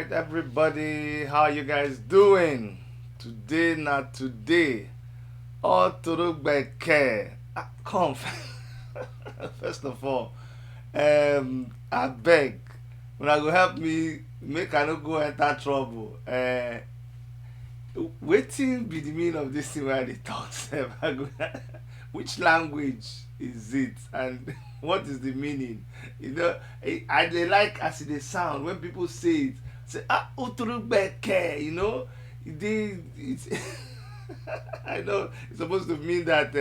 right, everybody, how you guys doing? Today, not today. All to look back care. Come, first of all, I beg, when I go help me make I no go enter trouble. Wetin be the meaning of this thing wey I dey talk sef? I go, which language is it and what is the meaning? I dey like as e dey sound when people say it. Say uturugbeke, it's I know it's supposed to mean that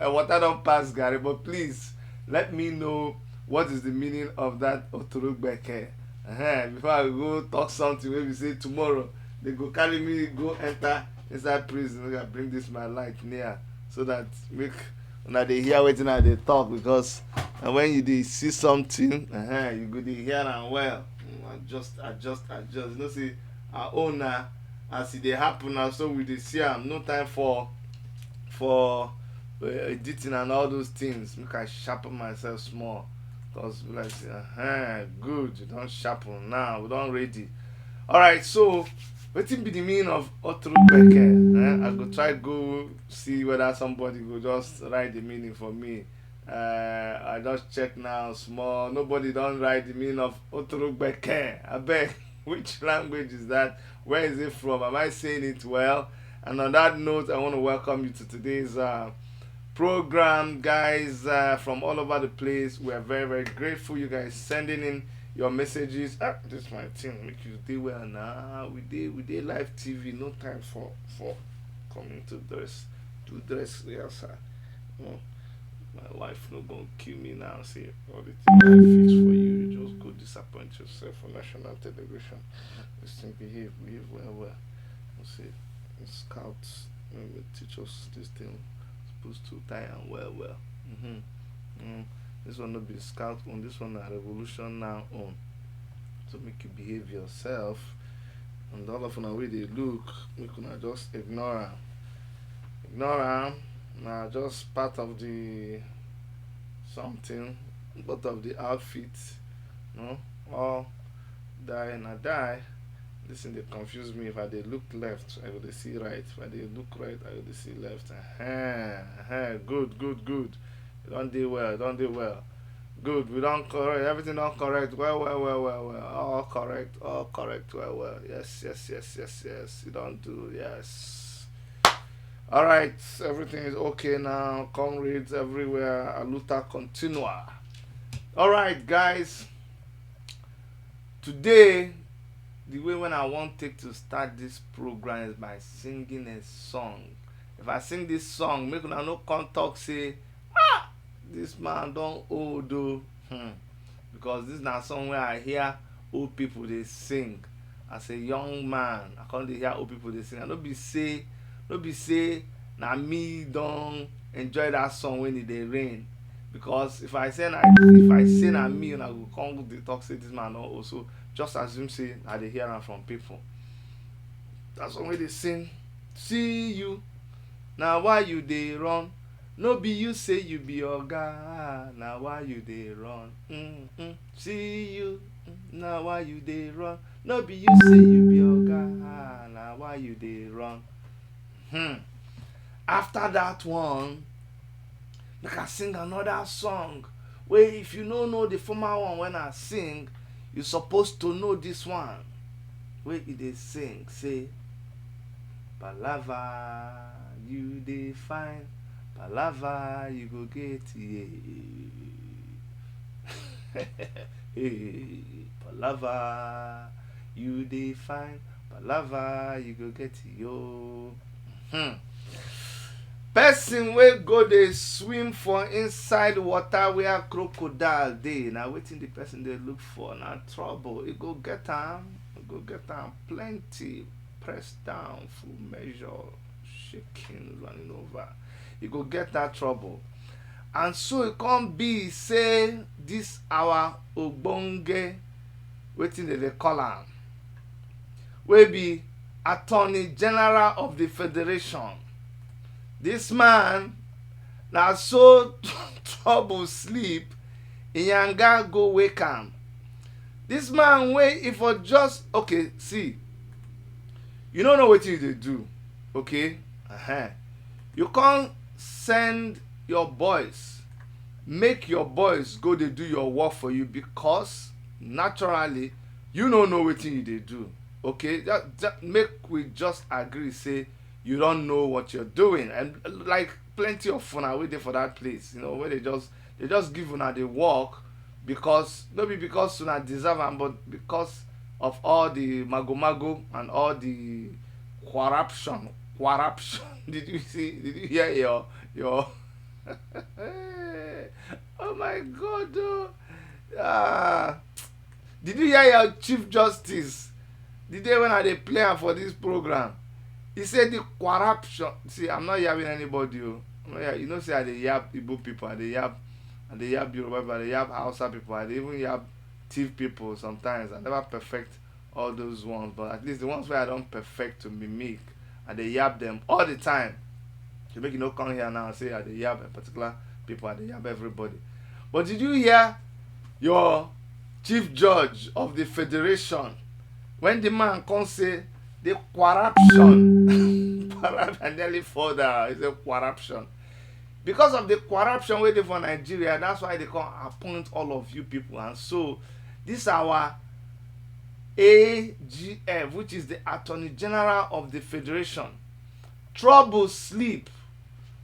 water don pass garri, but please let me know what is the meaning of that uturugbeke. Before I go talk something wey be say tomorrow they go carry me go enter inside prison. Make I bring this my light near so that make una dey hear wetin I dey talk, because when you dey see something, you go dey hear am well. Adjust. You know say our own na as e dey happen na so we dey see am. No time for editing and all those things. Make I sharpen myself small, cause like say good, you don sharpen now, we don ready. Alright, so wetin be the meaning of oturubeke? I go try go see whether somebody go just write the meaning for me. I just check now small, nobody don write the meaning of oturubeke. Abeg, which language is that? Where is it from? Am I saying it well? And on that note, I want to welcome you to today's program, guys, from all over the place. We are very, very grateful you guys sending in your messages. This my thing make you do well now. We did live TV. No time for coming to dress rehearsal. No, my wife no gonna kill me now. Say all the things I fix for you, you just go disappoint yourself on national television. Just think, behave well. See, scouts will teach us this thing. Supposed to tie and well. This one no be scout on, this one a revolution now on. So make you behave yourself, and all of una way they look, make una just ignore am. Now just part of the something, part of the outfit. No, all die. This thing they confuse me. If I they look left, I will see right. If I they look right, I will see left. Good. You don't do well. Good. We don't correct. Everything don't correct. Well. All correct. Well. Yes. You don't do. Yes. All right. Everything is okay now. Comrades everywhere. Aluta continua. All right, guys. Today, the way when I want take to start this program is by singing a song. If I sing this song, make una no come talk say, this man don old o. Because this na song where I hear old people they sing. As a young man, I come dey hear old people they sing. And no be say na me don enjoy that song when it dey rain. Because if I say na me, and I go come dey talk say this man don also just assume say I dey hear am from people. That song wey they sing, see you, now why you dey run? No be you say you be oga, now why you dey run? See you, now why you dey run? No be you say you be oga, now why you dey run? After that one, make I sing another song. Where if you no know the former one when I sing, you supposed to know this one. Where it dey sing, say, Palava, you dey fine. Palava, you go get Palava, you dey fine. Palava, you go get yo. Person wey go dey swim for inside water where crocodile dey, na wetin the person dey look for? Na trouble. E go get am plenty. Pressed down, full measure, shaking, running over. You go get that trouble. And so it can't be say this our ogbonge, wetin they call am, wey be Attorney General of the Federation. This man na so trouble sleep, Iyanga go wake am. This man wey if for just okay, see, you don't know wetin you dey do, okay? You can't send your boys, make your boys go dey do your work for you, because naturally you no know wetin you dey do, okay? That make we just agree say you don't know what you're doing. And like plenty of una wey dey for that place, you know, where they just give una the work because no be because una deserve am, but because of all the mago and all the corruption. Did you hear your oh my god, did you hear your chief justice the day when I dey play am for this program? He said the corruption. See, I'm not yabbing anybody. Oh. You know, say I dey yab Igbo people, I dey yab Yoruba people, I dey yab Hausa people, I dey even yab thief people sometimes. I never perfect all those ones, but at least the ones where I don't perfect to mimic, I dey yab them all the time. To make you no come here now and say I dey yab a particular people, I dey yab everybody. But did you hear your chief judge of the federation when the man come say the corruption? I nearly fall down. It's a corruption. Because of the corruption wey dey for Nigeria, that's why they can appoint all of you people. And so this our AGF, which is the Attorney General of the Federation, trouble sleep.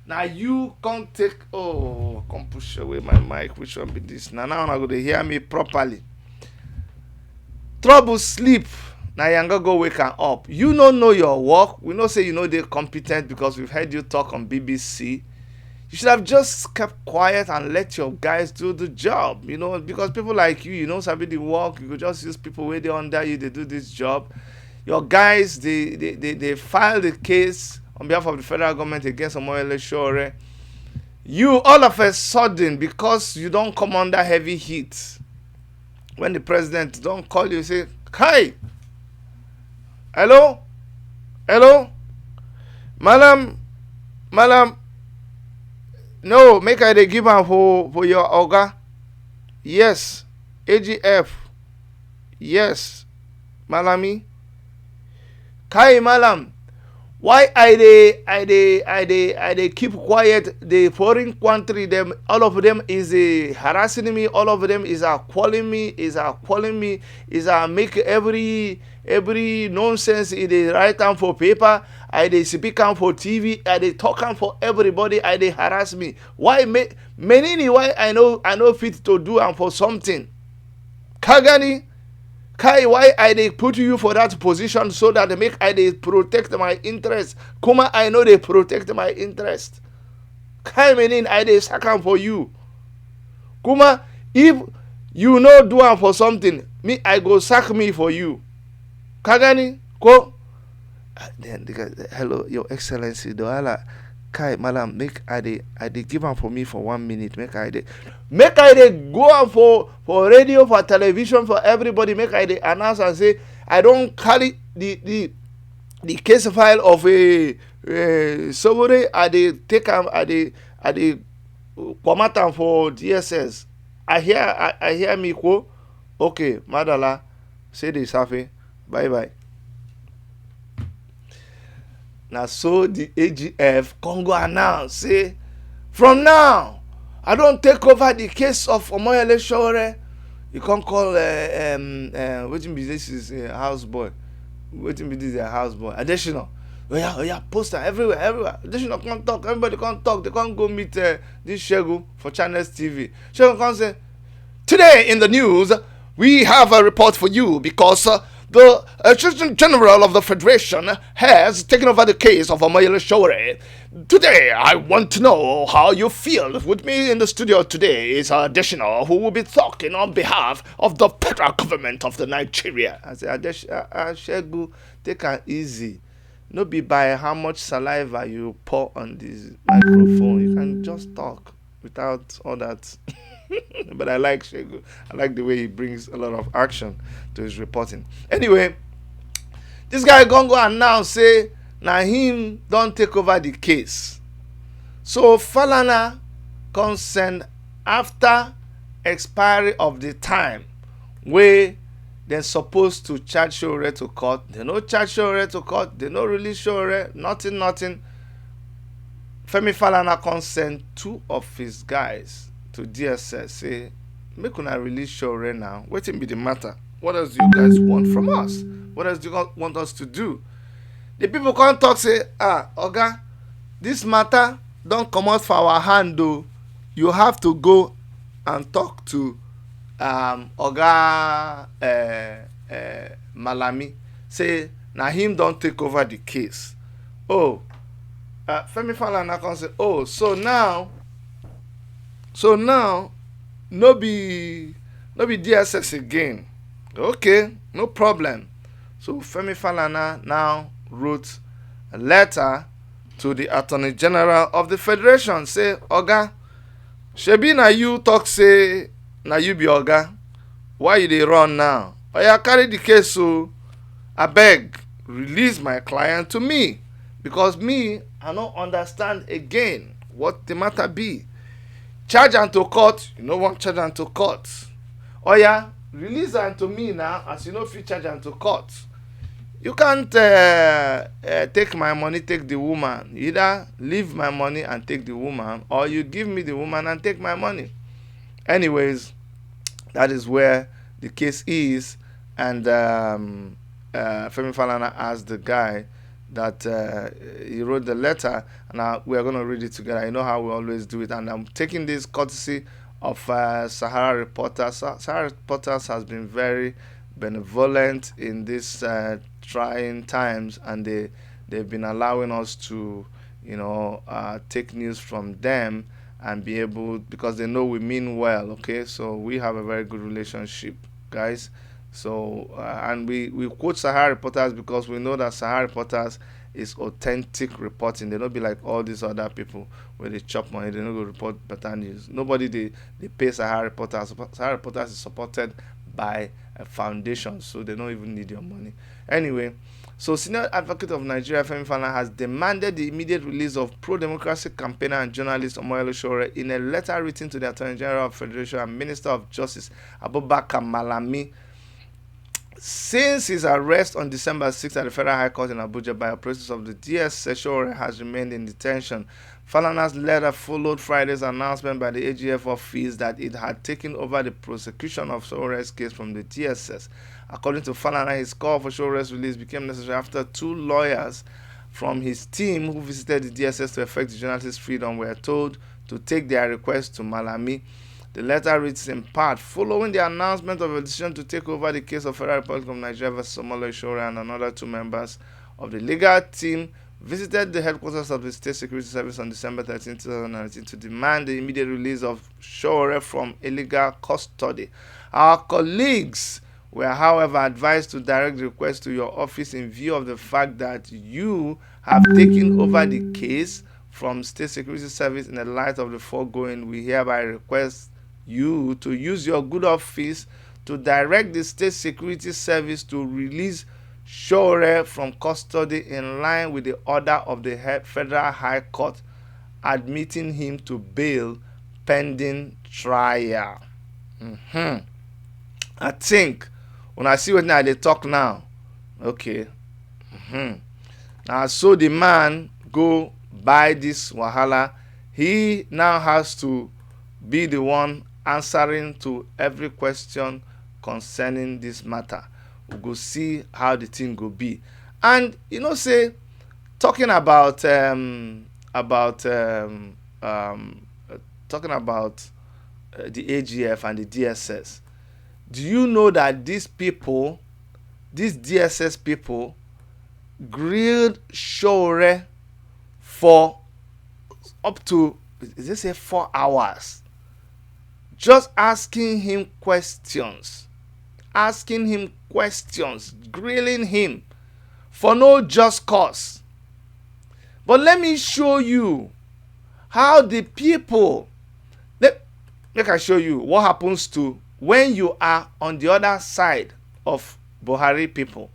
Now you can't take, oh, come push away my mic. Which one be this? Now I'm going to hear me properly. Trouble sleep. Now you gonna go wake up. You don't know your work. We know say you know they're competent because we've heard you talk on BBC. You should have just kept quiet and let your guys do the job. You know, because people like you know, sabi the work. You could just use people where they under you. They do this job. Your guys, they file the case on behalf of the federal government against Sowore. You all of a sudden, because you don't come under heavy heat, when the president don't call you, say, "Hi, hello, madam, no, make I dey give am for your oga. Yes, AGF. Yes, malami. Kai malam, why I dey keep quiet? The foreign country, them all of them is harassing me. All of them is calling me. Is make every nonsense in the write am for paper. I dey speak am for TV. I dey talk am for everybody. I dey harass me. Why menini? Why I know fit to do am for something? Kagani. Kai, why I dey put you for that position so that make I dey protect my interest? Kuma, I know they protect my interest. Kai meaning I dey sack am for you. Kuma, if you no do am for something, me I go sack me for you. Kagani, ko. Then the guy, hello, Your Excellency, Doala. Kai, madam, make I dey give am for me for 1 minute. Make I dey go on for radio, for television, for everybody. Make I dey announce and say I don't carry the case file of a Sowore. I dey take am. I dey comot am for DSS. I hear me ko. Okay, madala, say the safe. Bye bye. Now so the AGF Congo announce say from now I don't take over the case of Sowore. You can't call wetin be this is a houseboy. Wetin be this a houseboy. Additional. Oh yeah, poster everywhere. Additional can't talk. Everybody can't talk. They can't go meet this Shegu for Channels TV. Shegu can't say, today in the news we have a report for you because the Attorney General of the Federation has taken over the case of Sowore. Today, I want to know how you feel. With me in the studio today is Additional, who will be talking on behalf of the federal government of the Nigeria. I say, Shegu, take it easy. No be by how much saliva you pour on this microphone. You can just talk without all that. But I like Shegu. I like the way he brings a lot of action to his reporting. Anyway, this guy gonna go and now say now him don't take over the case. So Falana consent after expiry of the time where they're supposed to charge Sowore to court. They no charge Sowore to court. They no release Sowore. Nothing. Femi Falana can send 2 of his guys to DSS. Say, make una release Sowore now. Wetin be the matter? What else do you guys want from us? What else do you want us to do? The people come talk say, Oga, this matter don comot for our hand o. You have to go and talk to Oga Malami. Say na him don take over the case. Oh, Femi Falana come say, oh, so now no be DSS again. Okay, no problem. So Femi Falana now wrote a letter to the Attorney General of the Federation. Say, Oga, shebi na you talk say na you be Oga. Why you dey run now? Oya, carry the case so abeg release my client to me, because me I no understand again what the matter be. Charge am to court, you no wan charge am to court. Oya, release am to me now, as you no fit charge am to court. You can't take my money, take the woman. Either leave my money and take the woman, or you give me the woman and take my money. Anyways, that is where the case is. And Femi Falana asked the guy that he wrote the letter, and we are going to read it together. You know how we always do it. And I'm taking this courtesy of Sahara Reporters. Sahara Reporters has been very benevolent in this trying times, and they've been allowing us to take news from them and be able, because they know we mean well. Okay, so we have a very good relationship, guys. So and we quote Sahara Reporters because we know that Sahara Reporters is authentic reporting. They don't be like all these other people where they chop money. They don't go report better news. Nobody they pay Sahara Reporters. Sahara Reporters is supported by a foundation, so they don't even need your money. Anyway, so Senior Advocate of Nigeria Femi Falana has demanded the immediate release of pro-democracy campaigner and journalist Omoyele Sowore in a letter written to the Attorney General of Federation and Minister of Justice Abubakar Malami. Since his arrest on December 6th at the Federal High Court in Abuja by operatives of the DSS, Sowore has remained in detention. Falana's letter followed Friday's announcement by the AGF office that it had taken over the prosecution of Sowore's case from the DSS. According to Falana, his call for Sowore's release became necessary after 2 lawyers from his team who visited the DSS to effect the journalist's freedom were told to take their request to Malami. The letter reads in part, following the announcement of a decision to take over the case of Federal Republic of Nigeria vs. Omoyele Sowore and another 2 members of the legal team visited the headquarters of the State Security Service on December 13, 2019 to demand the immediate release of Sowore from illegal custody. Our colleagues were, however, advised to direct the request to your office in view of the fact that you have taken over the case from State Security Service. In the light of the foregoing, we hereby request you to use your good office to direct the State Security Service to release Sowore from custody in line with the order of the Federal High Court admitting him to bail pending trial. I think when I see what now they talk now, okay. Now so the man go buy this wahala, he now has to be the one answering to every question concerning this matter. We go see how the thing go be. And say talking about the AGF and the DSS. Do you know that these DSS people grilled Sowore for up to 4 hours? Just asking him questions, grilling him for no just cause. But let me show you how the people, make I show you what happens to when you are on the other side of Buhari people.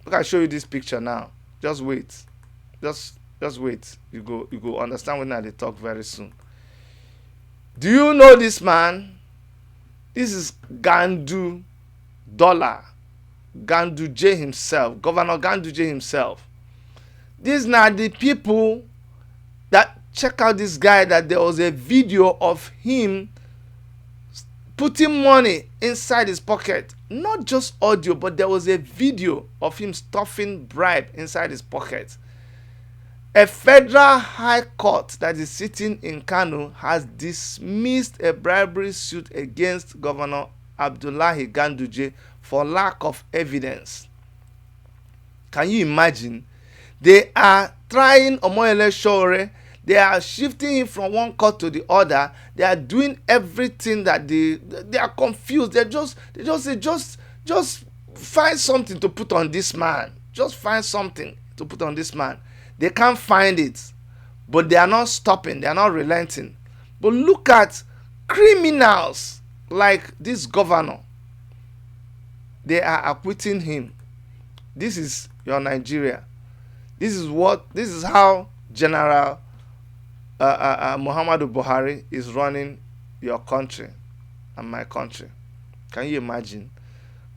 Look, I show you this picture now. Just wait. Just wait. You go understand when they talk very soon. Do you know this man? This is Gandu dollar. Ganduje himself, Governor Ganduje himself. These are the people that check out this guy, that there was a video of him putting money inside his pocket. Not just audio, but there was a video of him stuffing bribe inside his pocket. A federal high court that is sitting in Kano has dismissed a bribery suit against Governor Abdullahi Ganduje for lack of evidence. Can you imagine? They are trying Omoyele Sowore. They are shifting him from one court to the other. They are doing everything that they are confused. They say just find something to put on this man. Just find something to put on this man. They can't find it, but they are not stopping. They are not relenting. But look at criminals like this governor. They are acquitting him. This is your Nigeria. This is how General Muhammadu Buhari is running your country and my country. Can you imagine?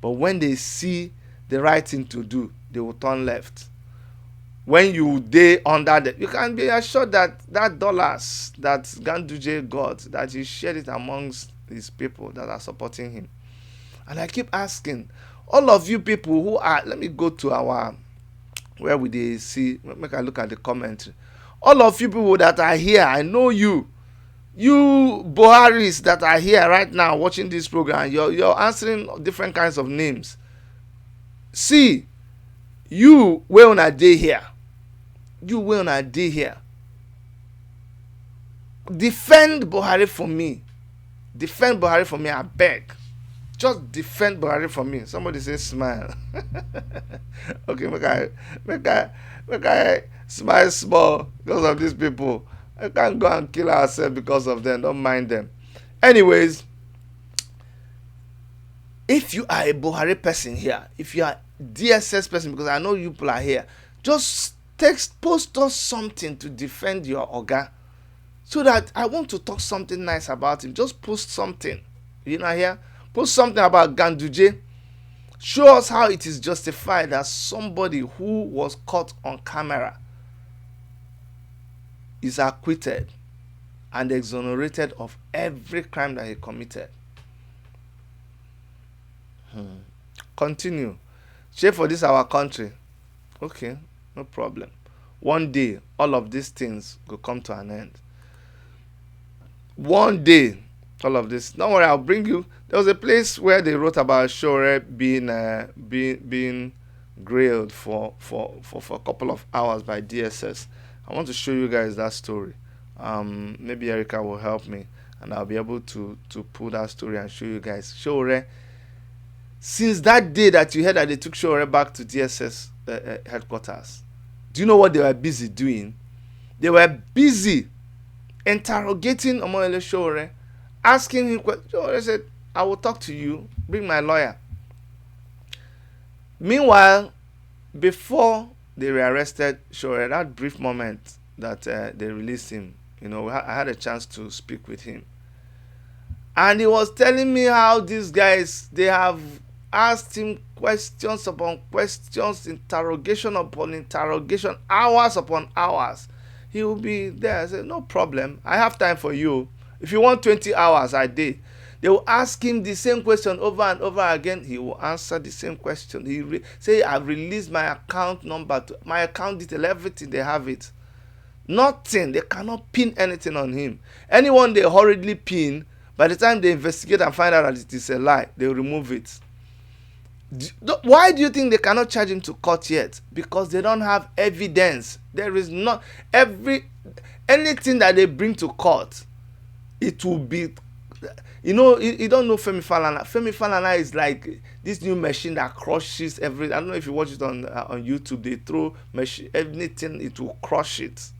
But when they see the right thing to do, they will turn left. When you day under the, you can be assured that dollars that Ganduje got, that he shared it amongst his people that are supporting him. And I keep asking, all of you people who are, let me go to our, where would they see, make I look at the commentary. All of you people that are here, I know you. You Buharis that are here right now watching this program, you're answering different kinds of names. See, you will not day here. You will not day here. Defend Buhari for me. Defend Buhari for me, I beg. Just defend Buhari for me. Somebody say smile. Okay, make I smile small because of these people. I can't go and kill ourselves because of them. Don't mind them. Anyways, if you are a Buhari person here, if you are DSS person, because I know you people are here, just post us something to defend your Oga, so that I want to talk something nice about him. Just post something. You know here? Post something about Ganduje. Show us how it is justified that somebody who was caught on camera is acquitted and exonerated of every crime that he committed. Continue. Share for this our country. Okay, no problem. One day, all of these things will come to an end. One day, all of this. Don't worry, I'll bring you. There was a place where they wrote about Sowore being grilled for a couple of hours by DSS. I want to show you guys that story. Maybe Erica will help me, and I'll be able to pull that story and show you guys. Sowore, since that day that you heard that they took Sowore back to DSS headquarters, do you know what they were busy doing? They were busy interrogating Omoyele Sowore, asking him questions. Sowore said, I will talk to you, bring my lawyer. Meanwhile, before they rearrested Sowore, that brief moment that they released him, I had a chance to speak with him. And he was telling me how these guys, they have asked him questions upon questions, interrogation upon interrogation, hours upon hours. He will be there. I said, no problem. I have time for you. If you want 20 hours, I did. They will ask him the same question over and over again. He will answer the same question. He say, I've released my account number, my account detail, everything. They have it. Nothing. They cannot pin anything on him. Anyone they hurriedly pin, by the time they investigate and find out that it is a lie, they will remove it. Why do you think they cannot charge him to court yet? Because they don't have evidence. There is not anything that they bring to court, it will be, you don't know Femi Falana. Femi Falana is like this new machine that crushes everything. I don't know if you watch it on YouTube. They throw anything, it will crush it.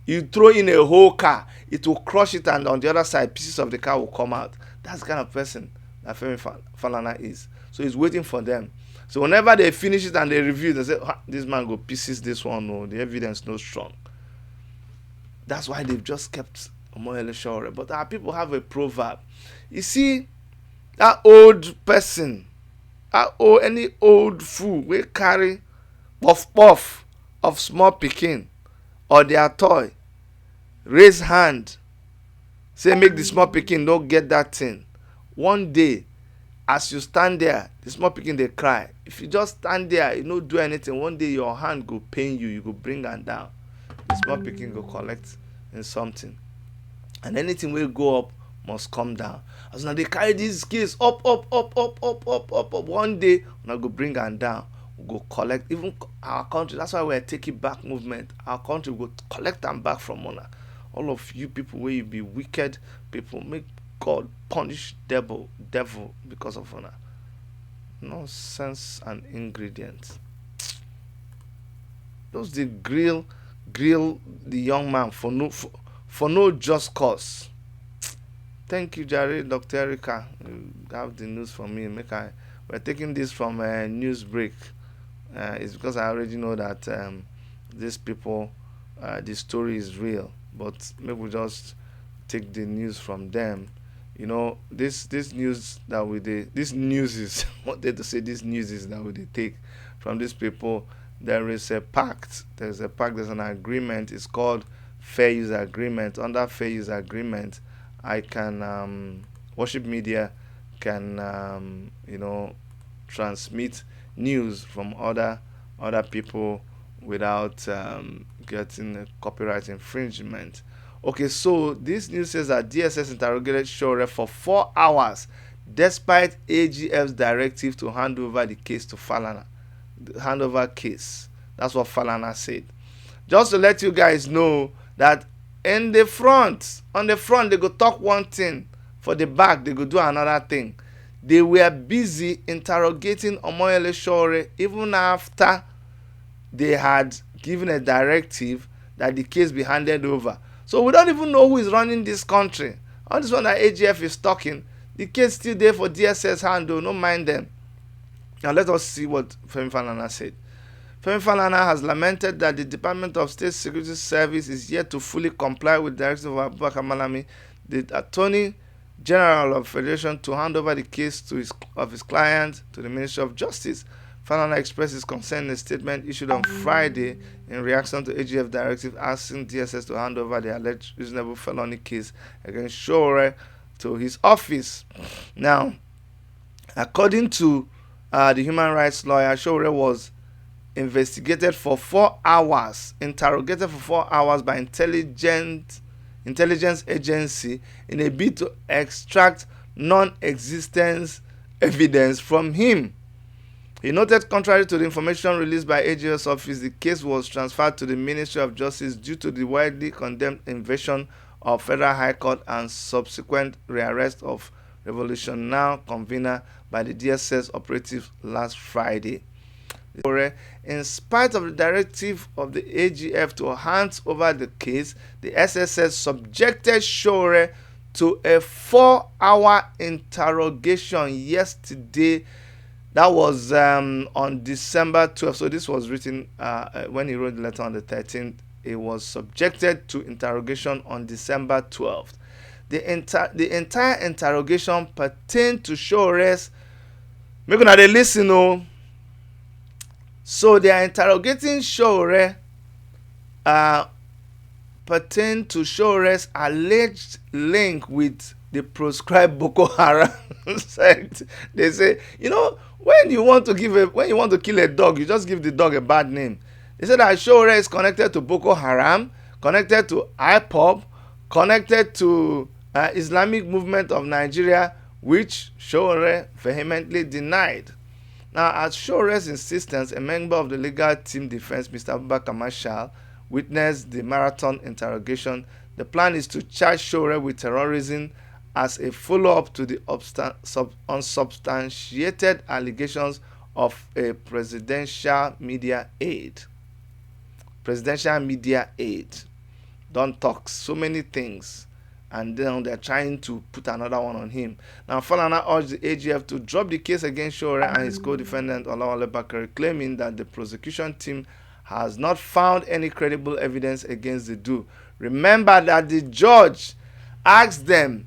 You throw in a whole car, it will crush it, and on the other side, pieces of the car will come out. That's the kind of person that Femi Falana is. So he's waiting for them. So whenever they finish it and they review, they say, this man go pieces this one. No, the evidence no strong. That's why they've just kept Omoyele Sowore. But our people have a proverb. You see, that old person any old fool wey carry puff puff of small pikin or their toy raise hand say make the small pikin no get that thing, one day as you stand there the small pikin dey cry, if you just stand there you no do anything, one day your hand go pain you, you go bring am down, the small pikin go collect in something, and anything wey go up must come down. As una dey carry this case up, one day una go bring am down, we go collect. Even our country, that's why we are taking back movement, our country go collect am back from una. All of you people wey you be wicked people, make God punish devil because of una. Nonsense and ingredients. Those dey grill the young man for no just cause. Thank you, Jare, Dr. Erica. You have the news for me. We're taking this from a news break. It's because I already know that these people, the story is real. But maybe we just take the news from them. You know, this news that we did, this news is wanted to say this news is that we did take from these people. There is a pact. There's an agreement. It's called Fair Use Agreement. Under Fair Use Agreement, I can worship media can transmit news from other people without getting a copyright infringement. Okay, so this news says that DSS interrogated Sowore for 4 hours despite AGF's directive to hand over the case to Falana. The handover case. That's what Falana said. Just to let you guys know that on the front they go talk one thing, for the back they go do another thing. They were busy interrogating Omoyele Sowore even after they had given a directive that the case be handed over. So we don't even know who is running this country. All this one that AGF is talking, the case still there for DSS handle, no mind them. Now let us see what Femi Falana said. Femi Falana has lamented that the Department of State Security Service is yet to fully comply with the directive of Abubakar Malami, the Attorney General of Federation, to hand over the case of his client to the Ministry of Justice. Falana expressed his concern in a statement issued on Friday in reaction to AGF directive asking DSS to hand over the alleged reasonable felony case against Sowore to his office. Now, according to the human rights lawyer, Sowore was interrogated for 4 hours by intelligence agency in a bid to extract non-existent evidence from him. He noted, contrary to the information released by AGF's office, the case was transferred to the Ministry of Justice due to the widely condemned invasion of Federal High Court and subsequent rearrest of Revolution Now convener by the DSS operatives last Friday. In spite of the directive of the AGF to hand over the case, the SSS subjected Sowore to a 4-hour interrogation yesterday. That was on December 12th. So this was written when he wrote the letter on the 13th. It was subjected to interrogation on December 12th. The entire interrogation pertained to Sowore's. Make una dey listen o. So they are interrogating Sowore pertain to Sowore's alleged link with the proscribed Boko Haram sect. They say, when you want to kill a dog, you just give the dog a bad name. They said that Sowore is connected to Boko Haram, connected to IPOB, connected to Islamic Movement of Nigeria, which Sowore vehemently denied. Now, at Sowore's insistence, a member of the legal team defense, Mr. Abubakar Marshall, witnessed the marathon interrogation. The plan is to charge Sowore with terrorism as a follow-up to the unsubstantiated allegations of a presidential media aide. Don't talk so many things, and then they're trying to put another one on him. Now, Falana urged the AGF to drop the case against Sowore and his co-defendant Olawale Bakare, claiming that the prosecution team has not found any credible evidence against the two. Remember that the judge asked them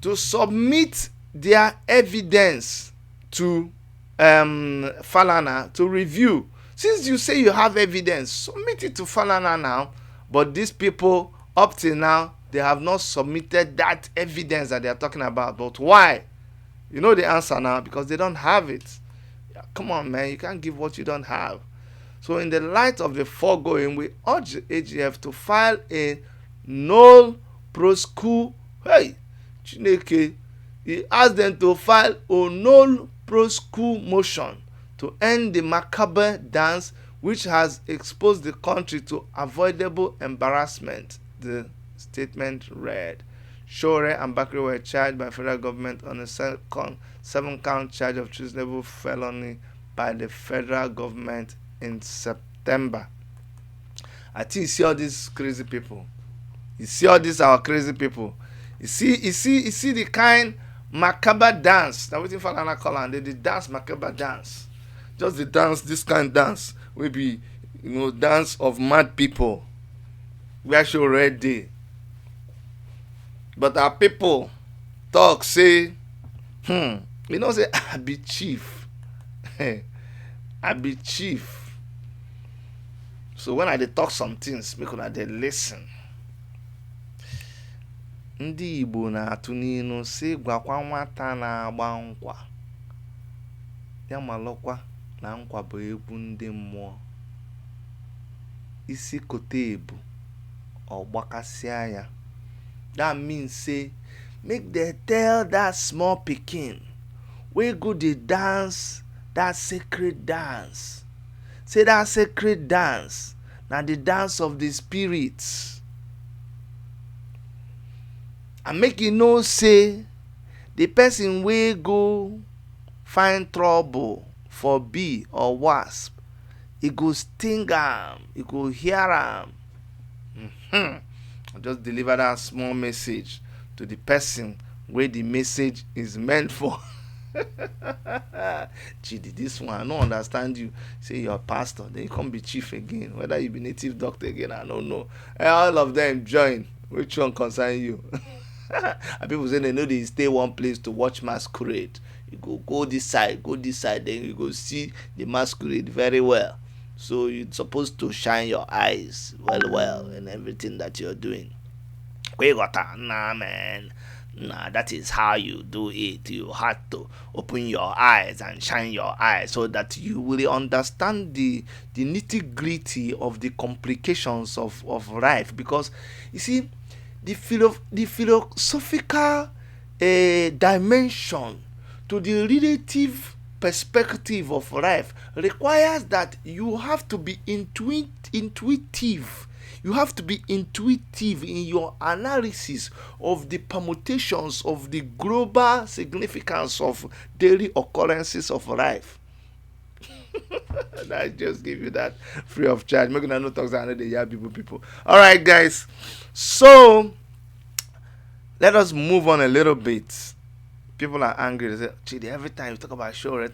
to submit their evidence to Falana to review. Since you say you have evidence, submit it to Falana now. But these people, up till now, they have not submitted that evidence that they are talking about. But why? You know the answer now, because they don't have it. Come on, man, you can't give what you don't have. So in the light of the foregoing, we urge the AGF to file a null prosecu. Hey, Chineke, he asked them to file a null prosecu motion to end the macabre dance which has exposed the country to avoidable embarrassment. The statement read. Sowore and Bakri were charged by federal government on a 7-count charge of treasonable felony by the federal government in September. I think you see all these crazy people. You see all these our crazy people. You see the kind macabre dance that we for Falana call and they dance macabre dance. Just the dance, this kind of dance will be, dance of mad people. We are sure ready. But our people talk, say, say, I be chief. I be chief. So when I dey talk some things, make una dey listen. Ndị Igbo na-atụ n'inu si gwakwa nwata na-agba nkwa. Ya malụkwa na nkwa bụ egwu ndị mmụọ. Isi kote ebu, ọ gbakasịa ya. That means say, make them tell that small pikin wey go dey dance that sacred dance. Say that sacred dance na the dance of the spirits. And make you know say the person wey go find trouble for bee or wasp, e go sting am, e go hear am. I just deliver that small message to the person where the message is meant for. Chidi, this one I don't understand you. Say you're a pastor, then you come be chief again. Whether you be native doctor again, I don't know. And all of them join. Which one concern you? And people say they know they stay one place to watch masquerade. You go this side, then you go see the masquerade very well. So you're supposed to shine your eyes well in everything that you're doing. We got that, nah, man. Nah, that is how you do it. You have to open your eyes and shine your eyes so that you will understand the nitty-gritty of the complications of life. Because you see, the philosophical dimension to the relative perspective of life requires that you have to be intuitive. You have to be intuitive in your analysis of the permutations of the global significance of daily occurrences of life. I just give you that free of charge. Making no talks I know the yeah people. All right, guys. So let us move on a little bit. People are angry. They say, Chidi, every time you talk about Sowore,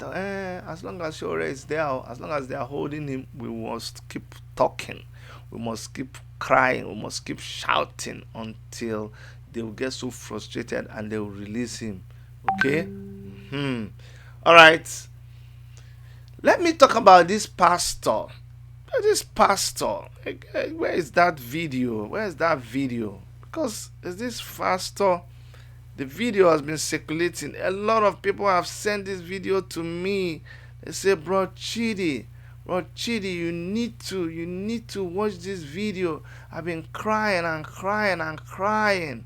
as long as Sowore is there, as long as they are holding him, we must keep talking. We must keep crying. We must keep shouting until they will get so frustrated and they will release him. Okay? All right. Let me talk about this pastor. This pastor. Where is that video? Because this pastor, the video has been circulating. A lot of people have sent this video to me. They say, Bro Chidi, you need to watch this video. I've been crying and crying.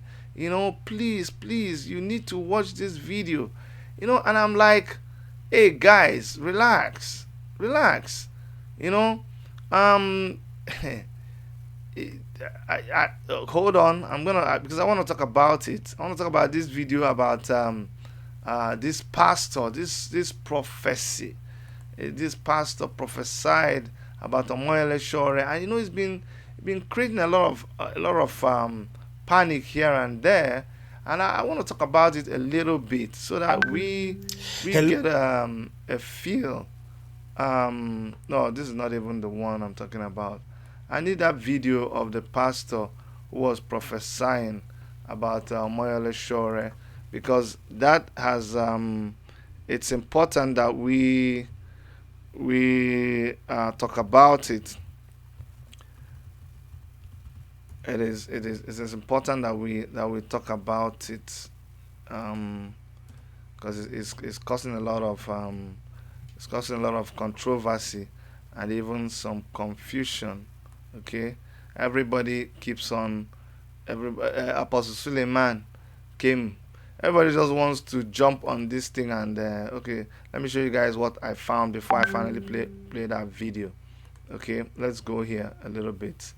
Please, you need to watch this video. And I'm like, hey guys, relax. I hold on. I'm gonna because I want to talk about it. I want to talk about this video about this pastor, this prophecy. This pastor prophesied about Omoyele Sowore, and he's been creating a lot of panic here and there. And I want to talk about it a little bit so that we get a feel. No, this is not even the one I'm talking about. I need that video of the pastor who was prophesying about Omoyele Sowore, because that has it's important that we talk about it. It is important that we talk about it, because it's causing a lot of controversy and even some confusion. Okay, everybody keeps on. Apostle Suleiman came. Everybody just wants to jump on this thing, and okay, let me show you guys what I found before I finally play that video. Okay, let's go here a little bit.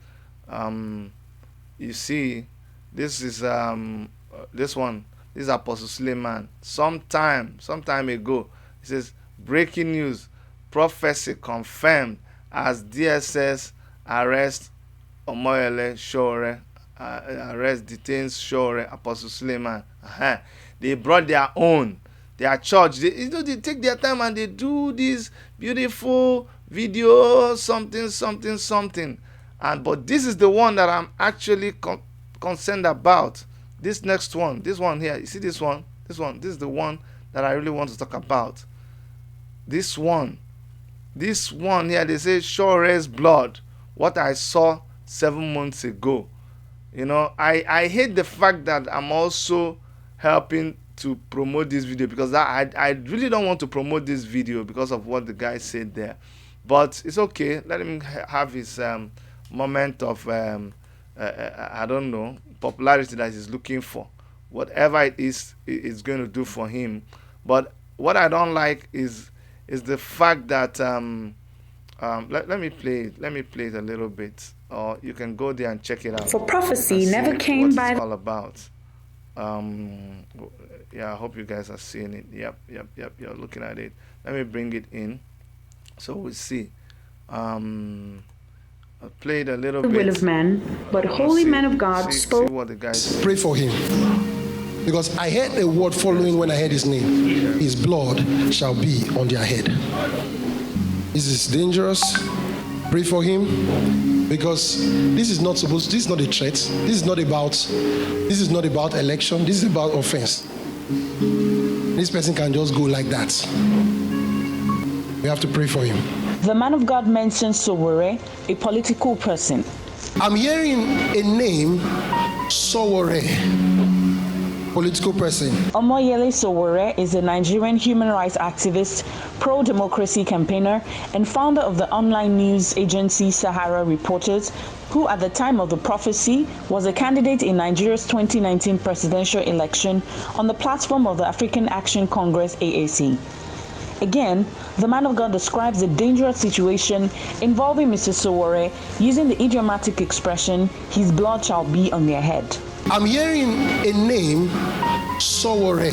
You see, this is this one. This is Apostle Suleiman. Sometime ago, it says breaking news: prophecy confirmed as DSS arrest Omoyele Sowore. Arrest, detains Sowore, Apostle Suleiman. They brought their church. They take their time and they do this beautiful video, something. But this is the one that I'm actually concerned about. This next one, this one here. You see this one? This is the one that I really want to talk about. This one here. They say Sowore's blood. What I saw 7 months ago. You know, I hate the fact that I'm also helping to promote this video, because I really don't want to promote this video because of what the guy said there. But it's okay. Let him have his moment of I don't know, popularity that he's looking for. Whatever it is, it's going to do for him. But what I don't like is the fact that let me play it. Let me play it a little bit, or you can go there and check it out. For prophecy never came by. What it's all about. Yeah, I hope you guys are seeing it. Yep. You're looking at it. Let me bring it in, so we see. I played a little bit. The will of man, but holy man of God spoke. See what the guys pray for him, because I heard a word following when I heard his name. His blood shall be on their head. This is dangerous. Pray for him, because this is not a threat. This is not about election. This is about offense. This person can just go like that. We have to pray for him. The man of God mentions Sowore, a political person. I'm hearing a name, Sowore, political person. Omoyele Sowore is a Nigerian human rights activist, pro-democracy campaigner, and founder of the online news agency Sahara Reporters, who at the time of the prophecy was a candidate in Nigeria's 2019 presidential election on the platform of the African Action Congress, AAC. Again, the man of God describes a dangerous situation involving Mr. Sowore using the idiomatic expression, his blood shall be on their head. I'm hearing a name, Sowore,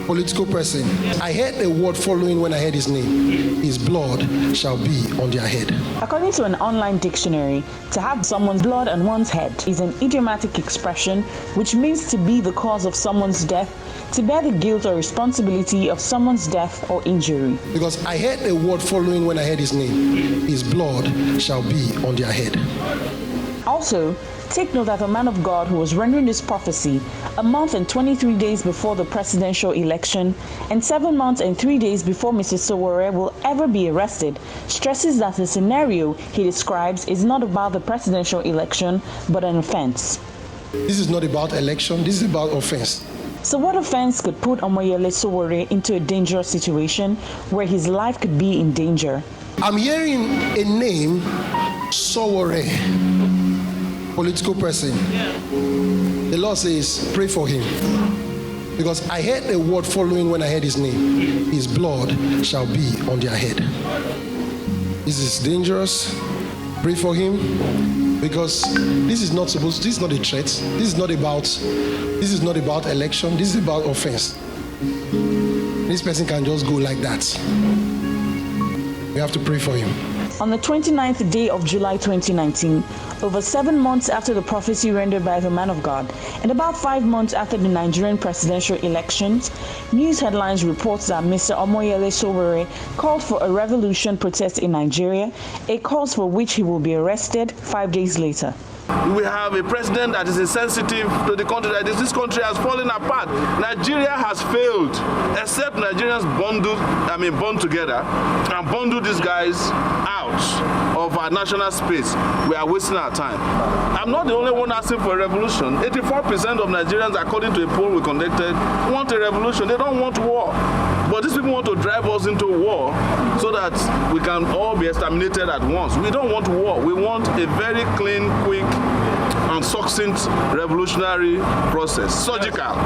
political person. I heard a word following when I heard his name. His blood shall be on their head. According to an online dictionary, to have someone's blood on one's head is an idiomatic expression which means to be the cause of someone's death, to bear the guilt or responsibility of someone's death or injury. Because I heard a word following when I heard his name. His blood shall be on their head. Also, take note that the man of God who was rendering this prophecy a month and 23 days before the presidential election and 7 months and 3 days before Mr. Sowore will ever be arrested stresses that the scenario he describes is not about the presidential election but an offense. This is not about election, this is about offense. So what offense could put Omoyele Sowore into a dangerous situation where his life could be in danger? I'm hearing a name, Sowore, political person. The Lord says, pray for him. Because I heard a word following when I heard his name. His blood shall be on their head. This is dangerous. Pray for him. Because this is not a threat. This is not about election. This is about offense. This person can just go like that. We have to pray for him. On the 29th day of July 2019, over 7 months after the prophecy rendered by the man of God, and about 5 months after the Nigerian presidential elections, news headlines report that Mr. Omoyele Sowore called for a revolution protest in Nigeria, a cause for which he will be arrested 5 days later. We have a president that is insensitive to the country. That this country has fallen apart. Nigeria has failed, except Nigerians bond together and bundle these guys out of our national space. We are wasting our time. I'm not the only one asking for a revolution. 84% of Nigerians, according to a poll we conducted, want a revolution. They don't want war. But these people want to drive us into war so that we can all be exterminated at once. We don't want war. We want a very clean, quick, and succinct revolutionary process. Surgical.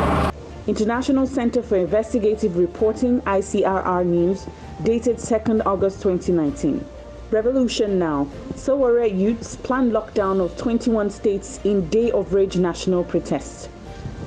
International Center for Investigative Reporting, ICRR News, dated 2nd August 2019. Revolution now. Sowore youths plan lockdown of 21 states in Day of Rage national protest.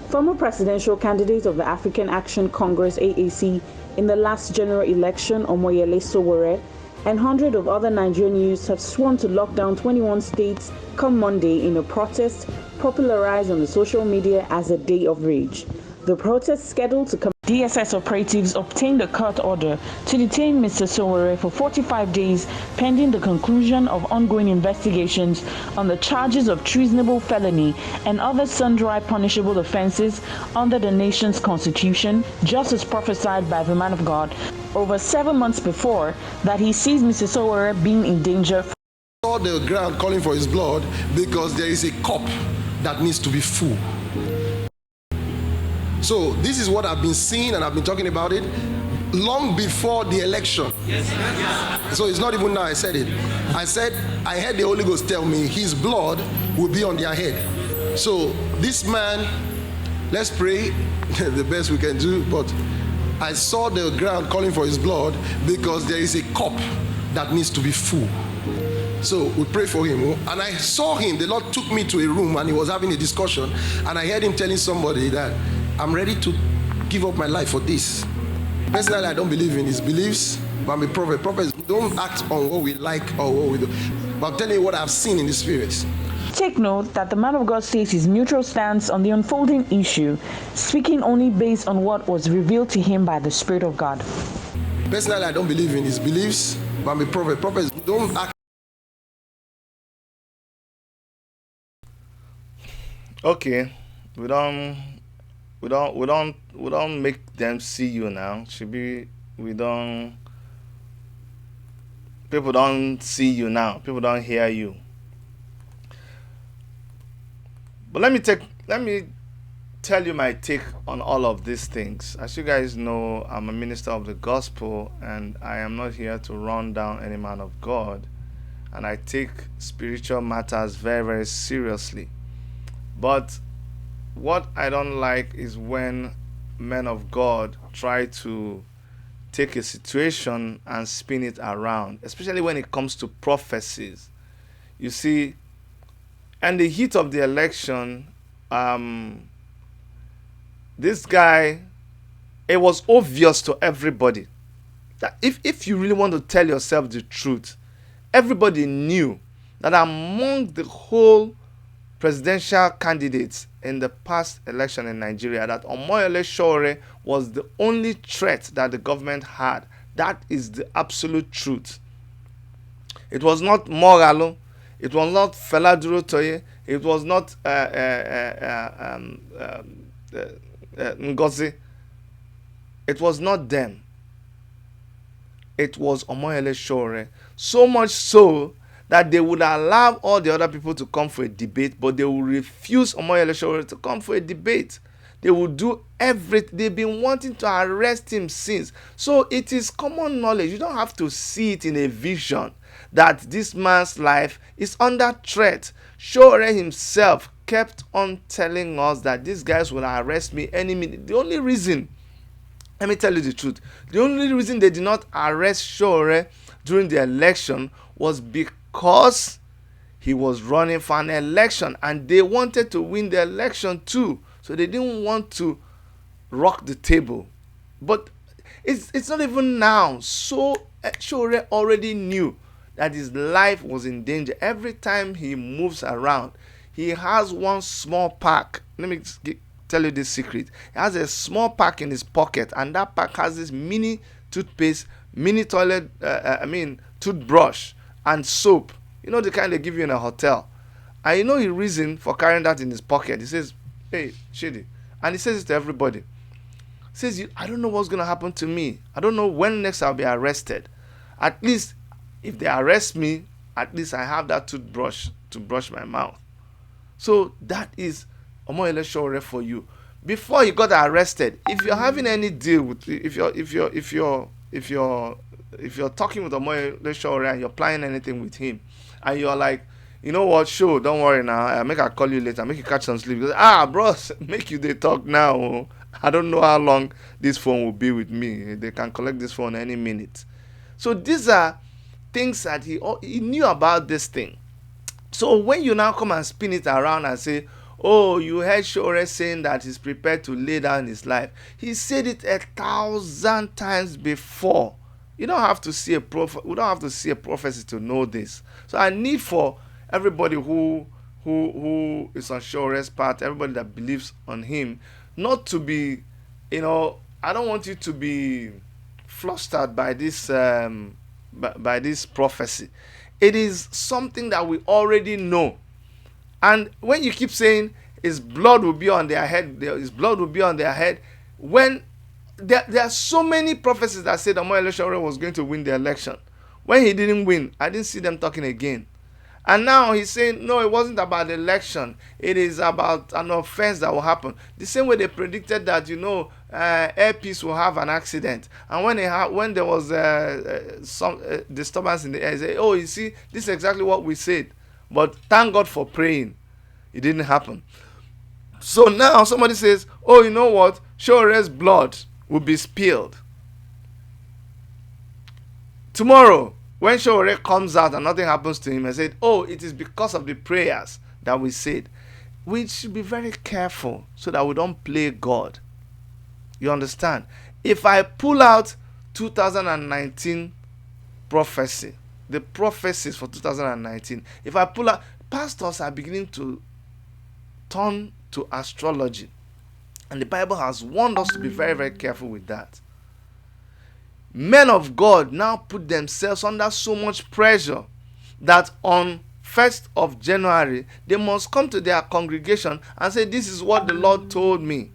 Former presidential candidate of the African Action Congress AAC in the last general election, Omoyele Sowore, and hundreds of other Nigerian youths have sworn to lock down 21 states come Monday in a protest popularized on the social media as a Day of Rage. The protest scheduled to come. DSS operatives obtained a court order to detain Mr. Sowore for 45 days pending the conclusion of ongoing investigations on the charges of treasonable felony and other sundry punishable offenses under the nation's constitution, just as prophesied by the man of God over 7 months before that he sees Mr. Sowore being in danger. Saw the ground calling for his blood because there is a cup that needs to be full. So this is what I've been seeing, and I've been talking about it long before the election. Yes. So it's not even now I said it. I said, I heard the Holy Ghost tell me his blood will be on their head. So this man, let's pray the best we can do, but I saw the ground calling for his blood because there is a cup that needs to be full. So we pray for him. And I saw him, the Lord took me to a room and he was having a discussion, and I heard him telling somebody that I'm ready to give up my life for this. Personally, I don't believe in his beliefs, but I'm a prophet. Prophets don't act on what we like or what we do. But I'm telling you what I've seen in the spirits. Take note that the man of God states his neutral stance on the unfolding issue, speaking only based on what was revealed to him by the Spirit of God. Personally, I don't believe in his beliefs, but I'm a prophet. Prophets don't act. Okay, we don't make them see you now. People don't see you now. People don't hear you. But let me tell you my take on all of these things. As you guys know, I'm a minister of the gospel, and I am not here to run down any man of God. And I take spiritual matters very, very seriously. But what I don't like is when men of God try to take a situation and spin it around, especially when it comes to prophecies. You see, in the heat of the election, this guy, it was obvious to everybody that if you really want to tell yourself the truth, everybody knew that among the whole presidential candidates in the past election in Nigeria, that Omoyele Sowore was the only threat that the government had. That is the absolute truth. It was not Moghalu, it was not Fela Durotoye, it was not Ngozi. It was not them. It was Omoyele Sowore. So much so that they would allow all the other people to come for a debate, but they will refuse Omoyele Sowore to come for a debate. They will do everything. They've been wanting to arrest him since. So it is common knowledge. You don't have to see it in a vision that this man's life is under threat. Sowore himself kept on telling us that these guys will arrest me any minute. The only reason, let me tell you the truth, the only reason they did not arrest Sowore during the election was because he was running for an election and they wanted to win the election too. So they didn't want to rock the table. But it's not even now. So Sowore already knew that his life was in danger. Every time he moves around, he has one small pack. Let me tell you this secret. He has a small pack in his pocket, and that pack has this mini toothpaste, mini toothbrush, and soap. You know, the kind they give you in a hotel. And he reasoned for carrying that in his pocket. He says, hey, Shady. And he says it to everybody. He says, I don't know what's going to happen to me. I don't know when next I'll be arrested. At least, if they arrest me, at least I have that toothbrush to brush my mouth. So that is Omoyele Sowore for you. Before he got arrested, if you're having any deal with, if you're talking with Omoyele Sowore and you're planning anything with him, and you're like, you know what, sure, don't worry now, I make I call you later, make you catch some sleep. Because, bros, make you they talk now. I don't know how long this phone will be with me. They can collect this phone any minute. So these are things that he knew about this thing. So when you now come and spin it around and say, oh, you heard Sowore saying that he's prepared to lay down his life. He said it 1,000 times before. You don't have to see we don't have to see a prophecy to know this. So I need for everybody who is on Sowore's part, everybody that believes on him, not to be, I don't want you to be flustered by this by this prophecy. It is something that we already know. And when you keep saying his blood will be on their head, when there are so many prophecies that said Omoyele Sowore was going to win the election. When he didn't win, I didn't see them talking again. And now he's saying, no, it wasn't about the election. It is about an offense that will happen. The same way they predicted that, Air Peace will have an accident. And when there was some disturbance in the air, they say, oh, you see, this is exactly what we said. But thank God for praying. It didn't happen. So now somebody says, oh, you know what? Sowore's blood will be spilled. Tomorrow, when Sowore comes out and nothing happens to him, I said, oh, it is because of the prayers that we said. We should be very careful so that we don't play God. You understand? If I pull out 2019 prophecy, the prophecies for 2019, if I pull out, pastors are beginning to turn to astrology. And the Bible has warned us to be very, very careful with that. Men of God now put themselves under so much pressure that on 1st of January, they must come to their congregation and say, this is what the Lord told me.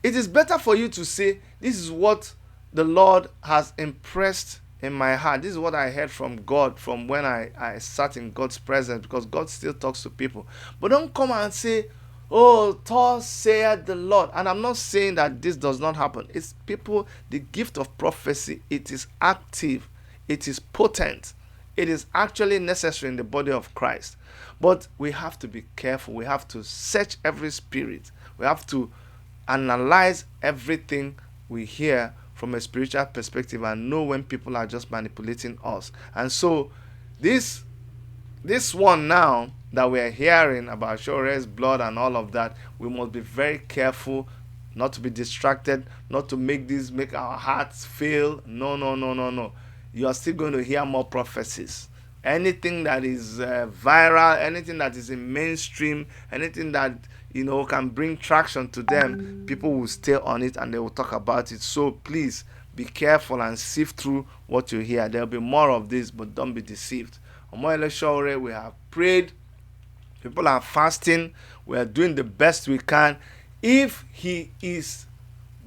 It is better for you to say, this is what the Lord has impressed in my heart. This is what I heard from God from when I sat in God's presence, because God still talks to people. But don't come and say, oh, thus saith the Lord. And I'm not saying that this does not happen. It's people, the gift of prophecy, it is active, it is potent, it is actually necessary in the body of Christ. But we have to be careful. We have to search every spirit. We have to analyze everything we hear from a spiritual perspective and know when people are just manipulating us. And so this one now that we're hearing about Sowore's blood and all of that, we must be very careful not to be distracted, not to make our hearts fail. No. You are still going to hear more prophecies. Anything that is viral, anything that is in mainstream, anything that can bring traction to them, people will stay on it and they will talk about it. So please be careful and sift through what you hear. There will be more of this, but don't be deceived. Omoyele Sowore, we have prayed. People are fasting. We are doing the best we can. If he is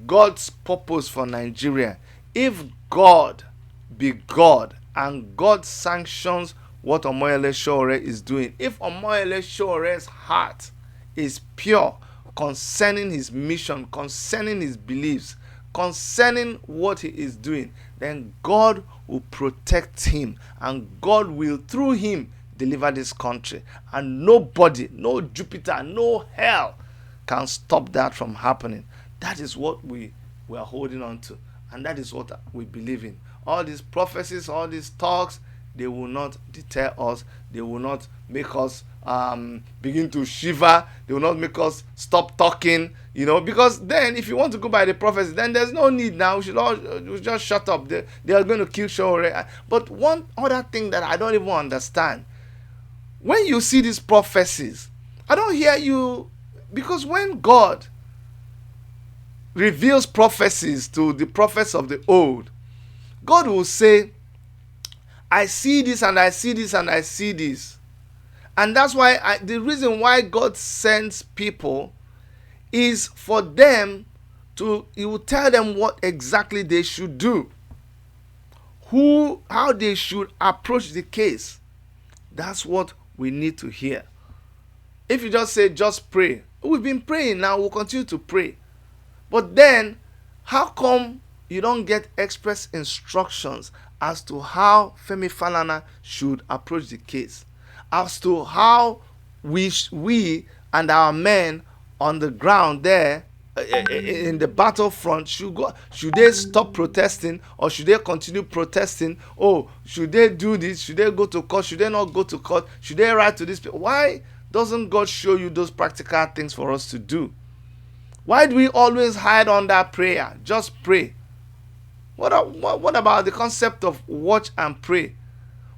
God's purpose for Nigeria, if God be God and God sanctions what Omoyele Sowore is doing, if Omoyele Sowore's heart is pure concerning his mission, concerning his beliefs, concerning what he is doing, then God will protect him and God will, through him, deliver this country. And nobody, no Jupiter, no hell can stop that from happening. That is what we are holding on to, and that is what we believe in. All these prophecies, all these talks, they will not deter us. They will not make us begin to shiver. They will not make us stop talking, because then if you want to go by the prophecy, then there's no need now. We should just shut up. They are going to kill Sowore. But one other thing that I don't even understand, when you see these prophecies, I don't hear you, because when God reveals prophecies to the prophets of the old, God will say, I see this and I see this and I see this. And that's why the reason why God sends people is for them to, he will tell them what exactly they should do, how they should approach the case. That's what we need to hear. If you just say, just pray, we've been praying, now we'll continue to pray. But then, how come you don't get express instructions as to how Femi Falana should approach the case, as to how we and our men on the ground there in the battlefront should go? Should they stop protesting, or should they continue protesting? Oh, should they do this? Should they go to court? Should they not go to court? Should they write to these people? Why doesn't God show you those practical things for us to do? Why do we always hide under prayer? Just pray. What about the concept of watch and pray?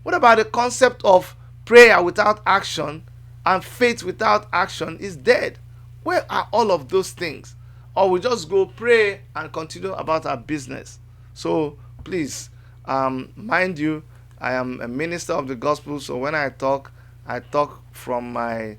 What about the concept of prayer without action and faith without action is dead? Where are all of those things? Or we just go pray and continue about our business. So please, mind you, I am a minister of the gospel, so when I talk from my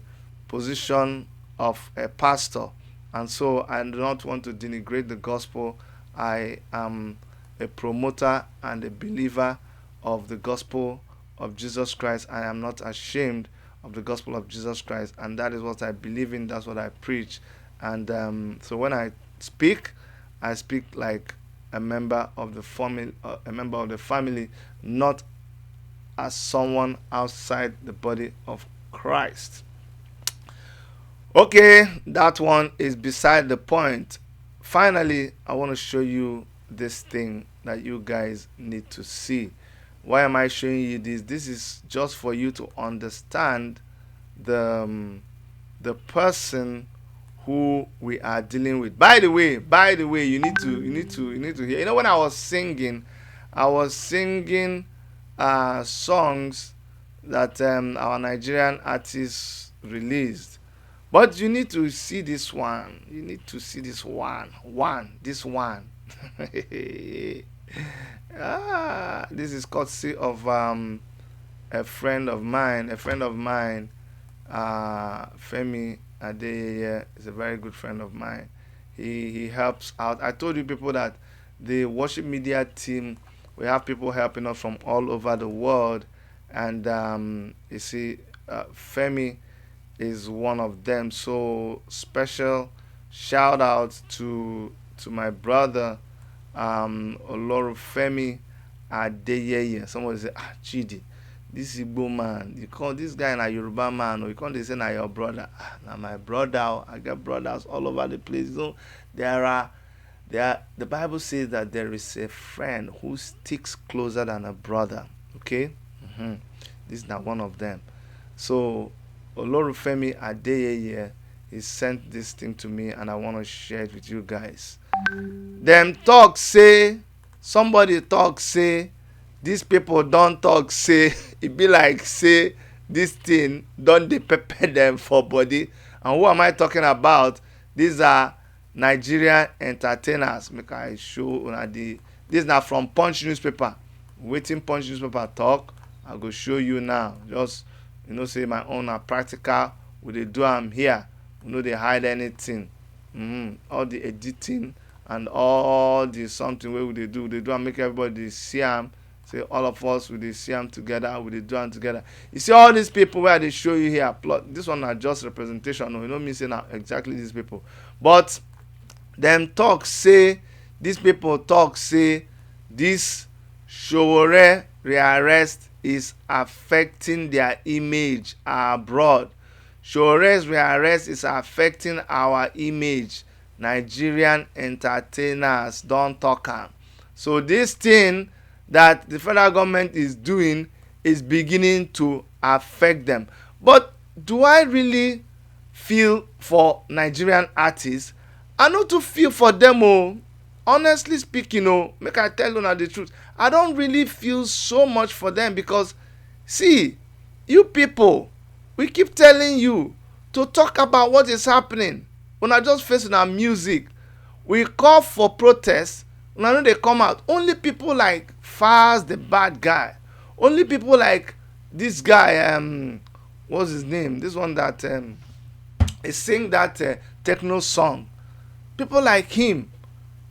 position of a pastor. And so I do not want to denigrate the gospel. I am a promoter and a believer of the gospel of Jesus Christ. I am not ashamed of the gospel of Jesus Christ, and that is what I believe in. That's what I preach. And so when I speak like a member of the family, not as someone outside the body of Christ. Okay, that one is beside the point. Finally, I want to show you this thing that you guys need to see. Why am I showing you this? This is just for you to understand the person who we are dealing with. By the way, you need to hear. You know, when I was singing songs that our Nigerian artists released. But you need to see this one. You need to see this one. This one. This is courtesy of a friend of mine. Femi Adeyeye is a very good friend of mine. He helps out. I told you people that the worship media team, we have people helping us from all over the world, and you see, Femi is one of them. So special shout out to my brother Olorufemi Adeyeye. Someone say, Chidi, this Igbo man, you call this guy a Yoruba man, or you can't say na your brother. Now my brother, I got brothers all over the place. You know, the Bible says that there is a friend who sticks closer than a brother. Okay, this is not one of them. So Olorufemi Adeyeye, he sent this thing to me, and I want to share it with you guys. Them talk say, somebody talk say, these people don't talk say, it be like say, this thing don't they prepare them for body. And who am I talking about? These are Nigerian entertainers. Make I show this is not from Punch newspaper. Waiting Punch newspaper talk. I go show you now. Just say my own are practical. We they do am here. We know they hide anything. All the editing and all the something where they do and make everybody see them. Say all of us we they see them together. We they do them together. You see all these people where they show you here. This one are just representation. No, you don't mean say now exactly these people, but them talk say these people talk say this Sowore rearrest is affecting their image abroad. Sowore's rearrest is affecting our image. Nigerian entertainers don't talk am. So this thing that the federal government is doing is beginning to affect them. But do I really feel for Nigerian artists? I know to feel for them. Oh, honestly speaking, make I tell you now the truth. I don't really feel so much for them because, see, you people, we keep telling you to talk about what is happening. When I just face our music, we call for protest. When I know they come out, only people like Faz the bad guy, only people like this guy, what's his name? This one that is sing that techno song. People like him,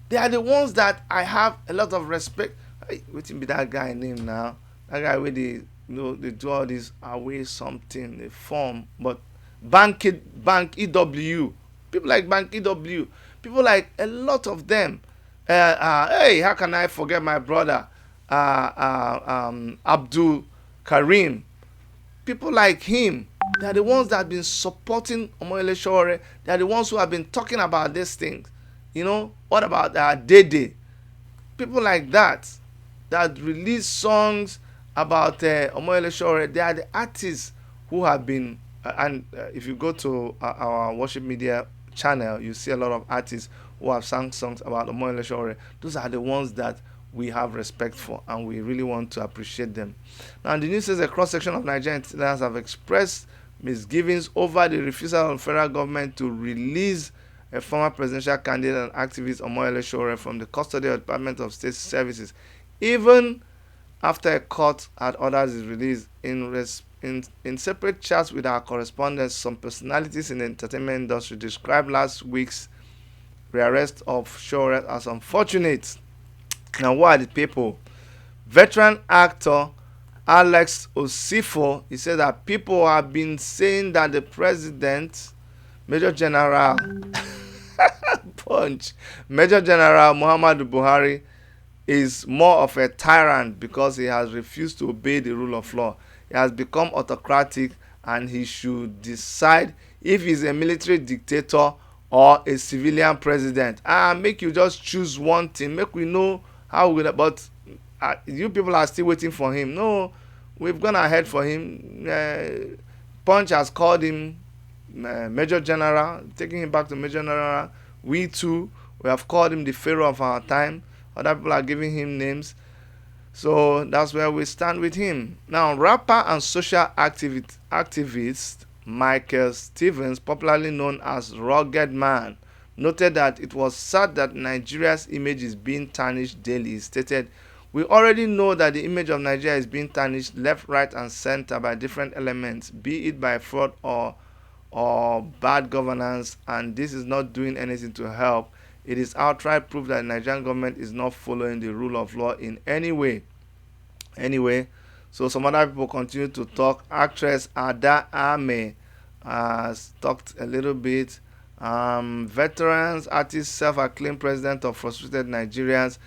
they are the ones that I have a lot of respect. Waiting be that guy name now. That guy where they they do all this away something, they form, but Bank EW. People like Bank EW. People like a lot of them. Hey, how can I forget my brother Abdul Karim? People like him, they are the ones that have been supporting Omoyele Sowore. They are the ones who have been talking about these things. What about Dede? People like that release songs about Omoyele Sowore. They are the artists who have been, and if you go to our worship media channel, you see a lot of artists who have sung songs about Omoyele Sowore. Those are the ones that we have respect for, and we really want to appreciate them. Now, the news says a cross-section of Nigerian citizens have expressed misgivings over the refusal of the federal government to release a former presidential candidate and activist Omoyele Sowore from the custody of the Department of State Services, even after a court had ordered his release. In separate chats with our correspondents, some personalities in the entertainment industry described last week's rearrest of Sowore as unfortunate. Now, who are the people? Veteran actor Alex Osifo, he said that people have been saying that the president, Major General Major General Muhammadu Buhari, is more of a tyrant because he has refused to obey the rule of law. He has become autocratic, and he should decide if he's a military dictator or a civilian president. Make you just choose one thing. Make we know how we're gonna. But you people are still waiting for him. No, we've gone ahead for him. Punch has called him Major General, taking him back to Major General. We too, we have called him the Pharaoh of our time. Other people are giving him names. So that's where we stand with him. Now, rapper and social activist Michael Stevens, popularly known as Rugged Man, noted that it was sad that Nigeria's image is being tarnished daily. He stated, "We already know that the image of Nigeria is being tarnished left, right, and center by different elements, be it by fraud or bad governance, and this is not doing anything to help. It is outright proof that the Nigerian government is not following the rule of law in any way." Anyway, so some other people continue to talk. Actress Ada Ame has talked a little bit. Veterans artist, self-acclaimed president of Frustrated Nigerians,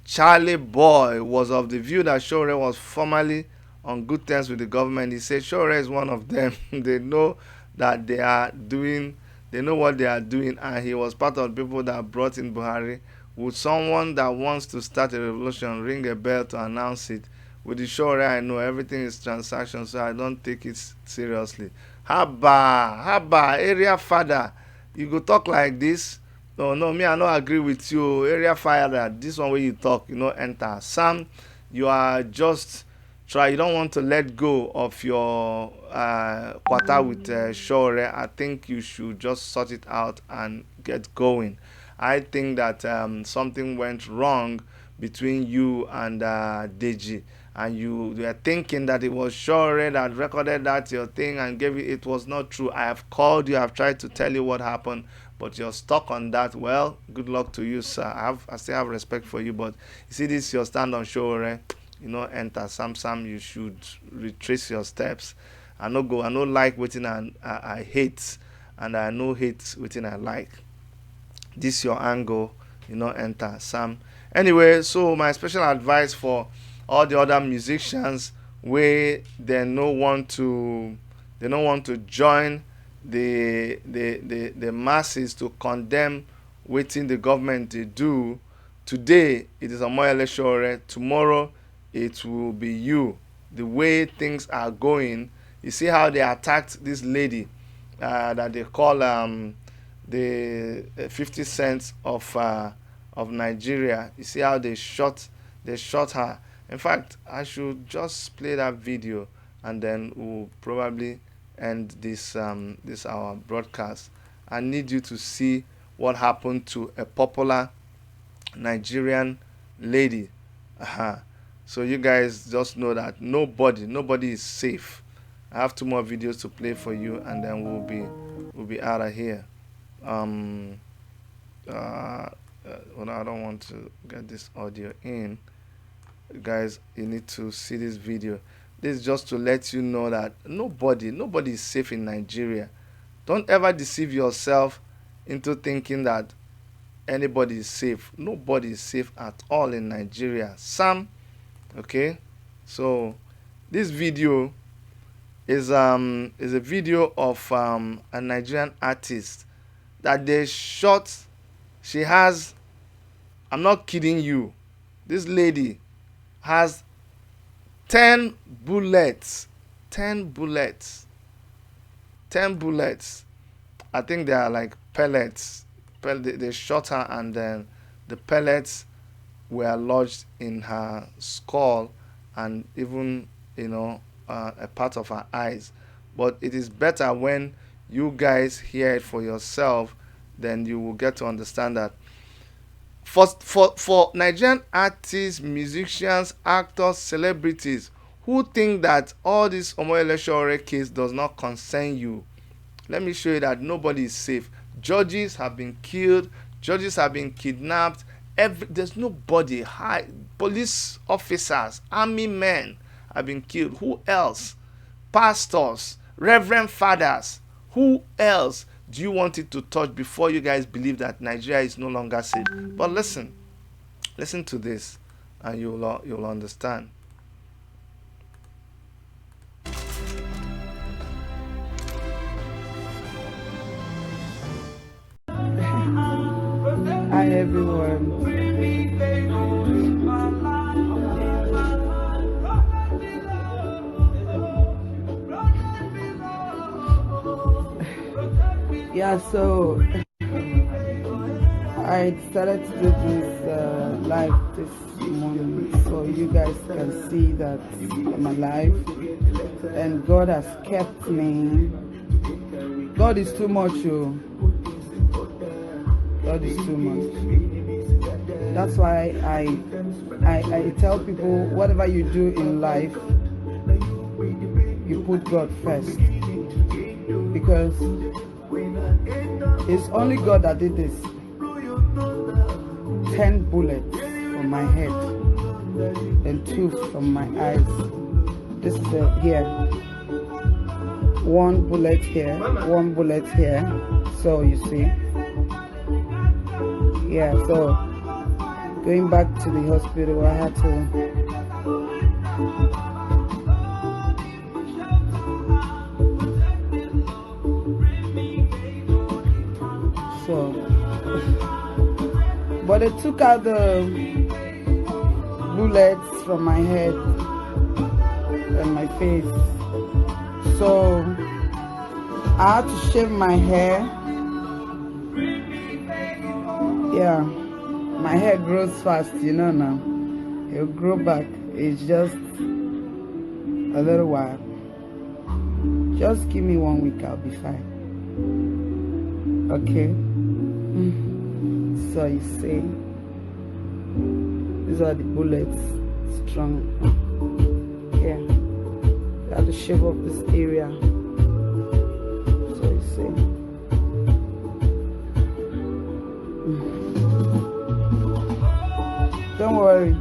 Charlie Boy, was of the view that Sowore was formerly on good terms with the government. He said Sowore is one of them. They know that they know what they are doing, and he was part of the people that brought in Buhari. Would someone that wants to start a revolution ring a bell to announce it? With the Sowore, I know everything is transaction, so I don't take it seriously. Haba, area father, you go talk like this? No, me, I don't agree with you. Area father, this one where you talk, enter. Sam, you are just you don't want to let go of your quarter with Sowore. I think you should just sort it out and get going. I think that something went wrong between you and Deji, and you were thinking that it was Sowore that recorded that your thing and gave it. It was not true. I have called you, I've tried to tell you what happened, but you're stuck on that. Well, good luck to you, sir. I still have respect for you, but you see, this your stand on Sowore. Enter Sam, you should retrace your steps. I no like waiting, and I hate, and I no hate waiting I like. This your angle, enter Sam. Anyway, so my special advice for all the other musicians where they don't want to join the masses to condemn waiting the government to do. Today it is Omoyele Sowore, tomorrow it will be you. The way things are going, you see how they attacked this lady that they call the 50 cents of Nigeria. You see how they shot her. In fact, I should just play that video, and then we'll probably end this our broadcast. I need you to see what happened to a popular Nigerian lady. So you guys just know that nobody is safe. I have 2 more videos to play for you, and then we'll be out of here. Well, I don't want to get this audio in. Guys, you need to see this video. This is just to let you know that nobody is safe in Nigeria. Don't ever deceive yourself into thinking that anybody is safe. Nobody is safe at all in Nigeria. Sam, okay? So this video is a video of a Nigerian artist that they shot. She has, I'm not kidding you, this lady has 10 bullets. 10 bullets. 10 bullets. I think they are like pellets. They shot her, and then the pellets were lodged in her skull and even, a part of her eyes. But it is better when you guys hear it for yourself, then you will get to understand that. For Nigerian artists, musicians, actors, celebrities who think that all this Omoyele Sowore case does not concern you, let me show you that nobody is safe. Judges have been killed. Judges have been kidnapped. There's nobody. Police officers, army men have been killed. Who else? Pastors, reverend fathers. Who else do you want it to touch before you guys believe that Nigeria is no longer safe? But listen to this, and you'll understand. Hi everyone. Yeah, so I decided to do this live this morning so you guys can see that I'm alive and God has kept me. God is too much, oh. God is too much. That's why I tell people, whatever you do in life, you put God first, because it's only God that did this. 10 bullets from my head and 2 from my eyes. This is here. 1 bullet here, 1 bullet here. So you see. Yeah, so going back to the hospital, I had to but they took out the bullets from my head and my face, so I had to shave my hair. Yeah, my hair grows fast, now. It'll grow back. It's just a little while. Just give me 1 week, I'll be fine. Okay? So you see, these are the bullets, strong. Yeah, you have to shave off this area. So you see. Don't worry,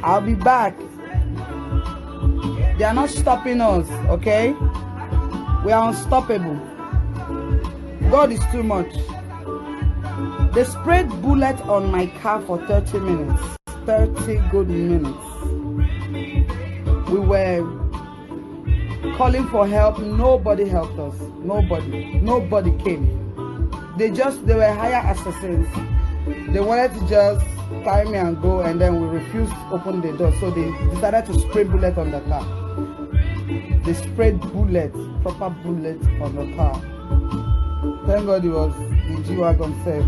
I'll be back. They are not stopping us, okay? We are unstoppable. God is too much. They sprayed bullets on my car for 30 minutes. 30 good minutes. We were calling for help. Nobody helped us. Nobody came. They were hired assassins. They wanted to just carry me and go, and then we refused to open the door. So they decided to spray bullets on the car. They sprayed bullets, proper bullets on the car. Thank God it was the G-Wagon safe.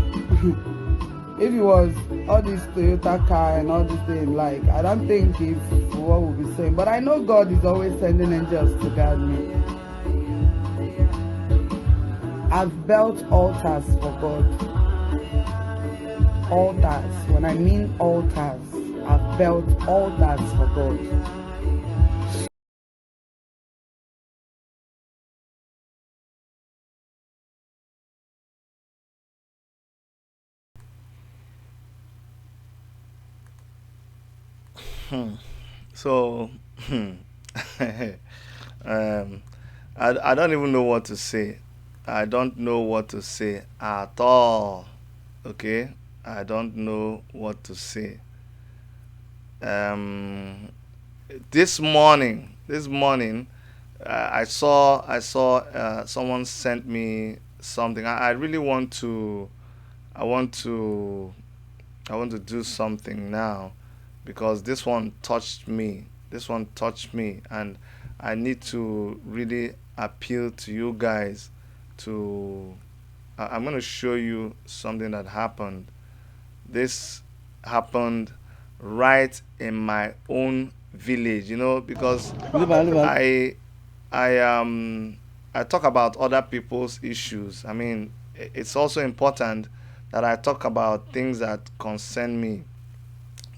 If it was all this Toyota car and all this thing, like, I don't think it's what we'll be saying. But I know God is always sending angels to guide me. I've built altars for God. Altars. When I mean altars, I've built altars for God. So, um, I don't even know what to say. I don't know what to say at all. Okay, I don't know what to say. Um, this morning, I saw someone sent me something. I really want to. I want to. I want to do something now because this one touched me. This one touched me, and I need to really appeal to you guys to. I'm going to show you something that happened. This happened right in my own village, because I I I talk about other people's issues. I mean, it's also important that I talk about things that concern me.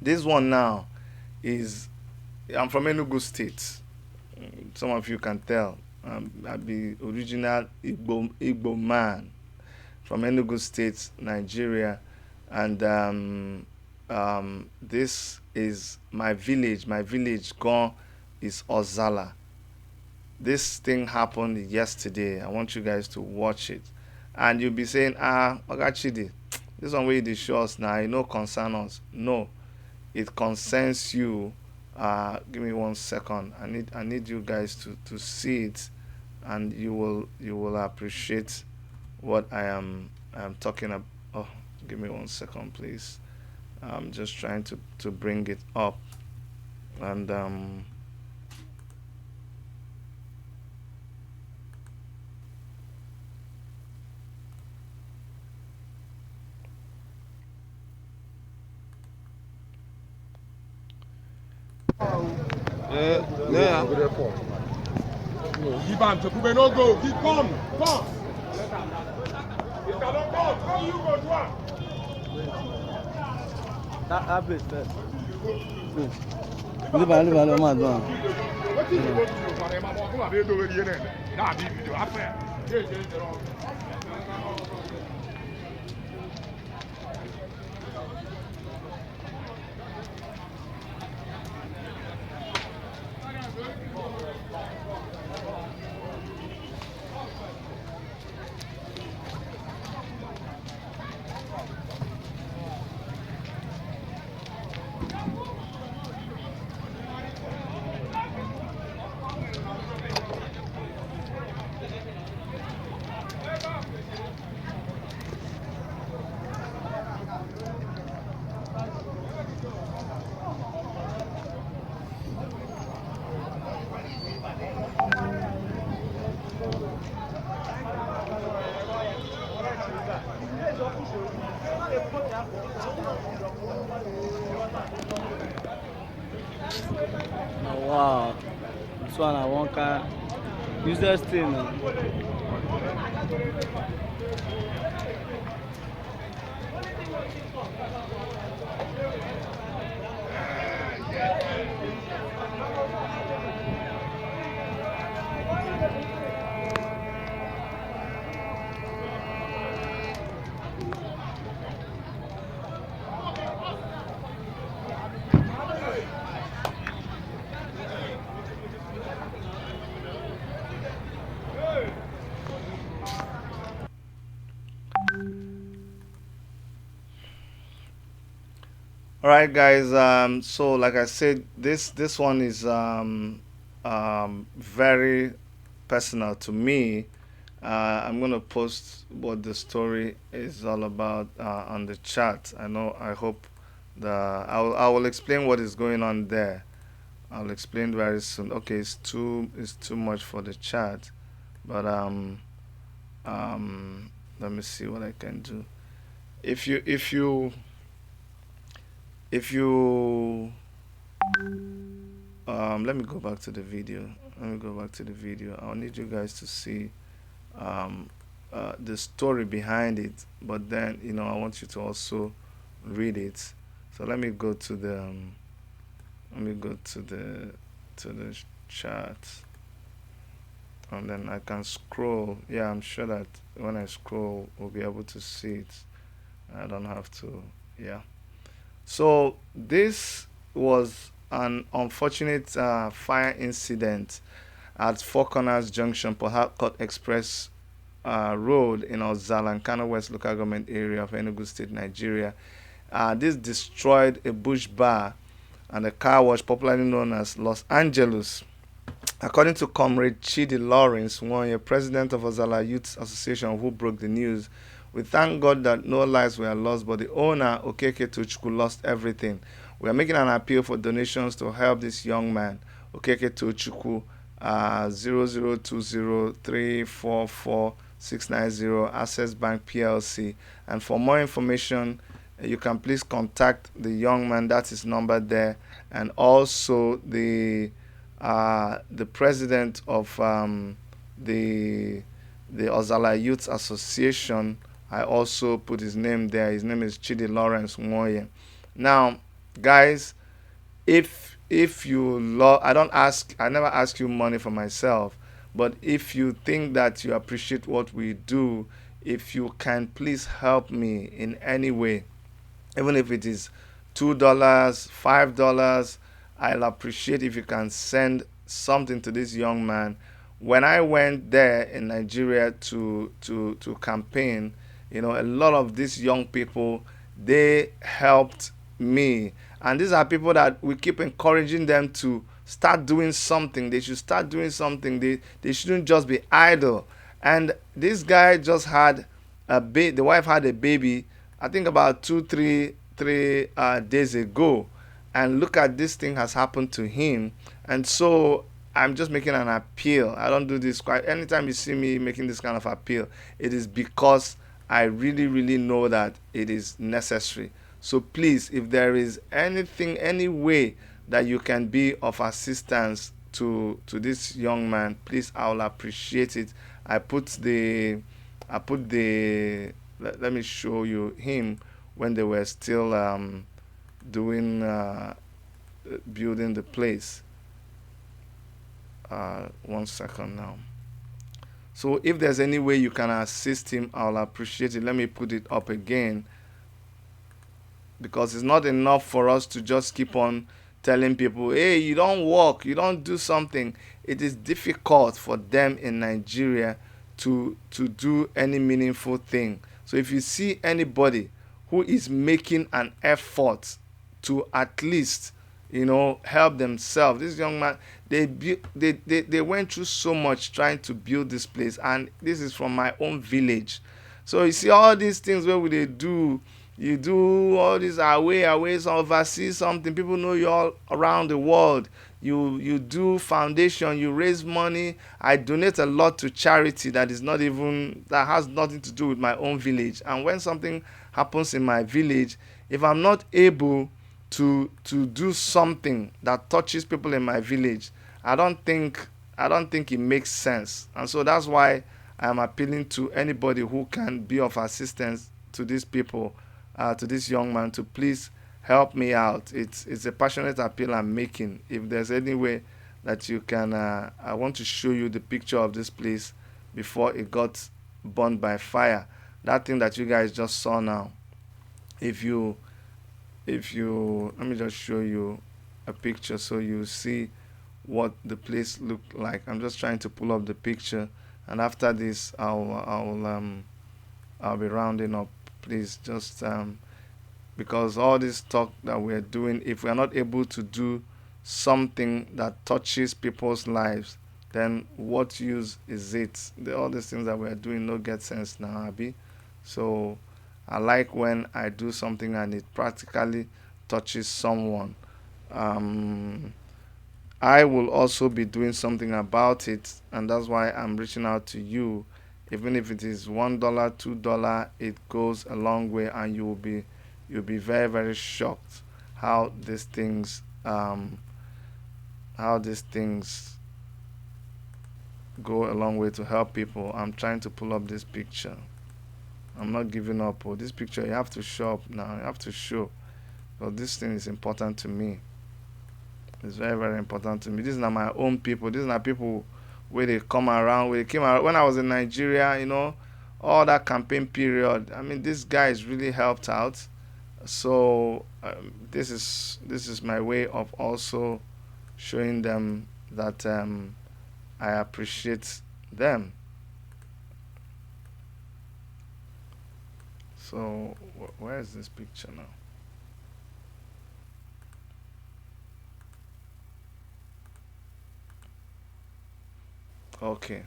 This one now is I'm from Enugu State. Some of you can tell. I be original Igbo man from Enugu State, Nigeria, and this is my village. My village gone is Ozala. This thing happened yesterday. I want you guys to watch it, and you'll be saying, Ogachidi, this one way they show us now, it no concern us. No, it concerns you. Give me 1 second. I need you guys to see it, and you will appreciate what I am talking about. Oh, give me 1 second, please. I'm just trying to bring it up, and Yeah. Keep on, to Kube no go. Keep come. If I don't go, how you go to one? That place first. Leave alone, man. What is going to do? For them, I'm going to do it again. Nah, be video. After. Oh, wow. This one I want to use this thing. all right, guys. So like I said, this one is very personal to me. I'm gonna post what the story is all about on the chat. I hope I will explain what is going on there. I'll explain very soon. Okay, it's too much for the chat, but let me see what I can do. If you let me go back to the video. I'll need you guys to see the story behind it, but then I want you to also read it. So let me go to the chat, and then I can scroll. Yeah, I'm sure that when I scroll we'll be able to see it. I don't have to. Yeah. So this was an unfortunate fire incident at Four Corners Junction, Port Harcourt Express Road in Ozala and Kano West local government area of Enugu State, Nigeria. This destroyed a bush bar and a car wash popularly known as Los Angeles. According to Comrade Chidi Lawrence, president of Ozala Youth Association, who broke the news, we thank God that no lives were lost, but the owner, Okeke Tochukwu, lost everything. We are making an appeal for donations to help this young man, Okeke Tochukwu, 0020344690, Access Bank PLC. And for more information, you can please contact the young man. That's his number there. And also the president of the Ozala Youth Association, I also put his name there. His name is Chidi Lawrence Nwoye. Now, guys, if you I never ask you money for myself, but if you think that you appreciate what we do, if you can please help me in any way, even if it is $2, $5, I'll appreciate if you can send something to this young man. When I went there in Nigeria to campaign, a lot of these young people, they helped me. And these are people that we keep encouraging them to start doing something. They should start doing something. They shouldn't just be idle. And this guy just had the wife had a baby, I think about 3 days ago. And look at this thing has happened to him. And so I'm just making an appeal. I don't do this quite. Anytime you see me making this kind of appeal, it is because I really, really know that it is necessary. So please, if there is anything, any way that you can be of assistance to this young man, please, I will appreciate it. Let me show you him when they were still building the place. 1 second now. So if there's any way you can assist him, I'll appreciate it. Let me put it up again, because it's not enough for us to just keep on telling people, hey, you don't work, you don't do something. It is difficult for them in Nigeria to do any meaningful thing. So if you see anybody who is making an effort to at least help themselves. This young man, they went through so much trying to build this place, and this is from my own village. So you see all these things where they do, you do all this away, some overseas something. People know you all around the world. You do foundation, you raise money. I donate a lot to charity that has nothing to do with my own village. And when something happens in my village, if I'm not able to do something that touches people in my village, I don't think it makes sense. And so that's why I'm appealing to anybody who can be of assistance to these people, to this young man, to please help me out. It's a passionate appeal I'm making. If there's any way that you can, I want to show you the picture of this place before it got burned by fire. That thing that you guys just saw now. If you let me just show you a picture so you see what the place looked like. I'm just trying to pull up the picture, and after this I'll be rounding up. Please just because all this talk that we're doing, if we're not able to do something that touches people's lives, then what use is it? All these things that we're doing no get sense now, Abby. So I like when I do something and it practically touches someone. I will also be doing something about it, and that's why I'm reaching out to you. Even if it is $1, $2, it goes a long way, and you'll be very, very shocked how these things go a long way to help people. I'm trying to pull up this picture. I'm not giving up. This picture you have to show up now. You have to show. Because this thing is important to me. It's very, very important to me. These are my own people. These are people where they come around. Where they came around when I was in Nigeria. All that campaign period. I mean, this guy has really helped out. So this is my way of also showing them that I appreciate them. So where is this picture now? Okay.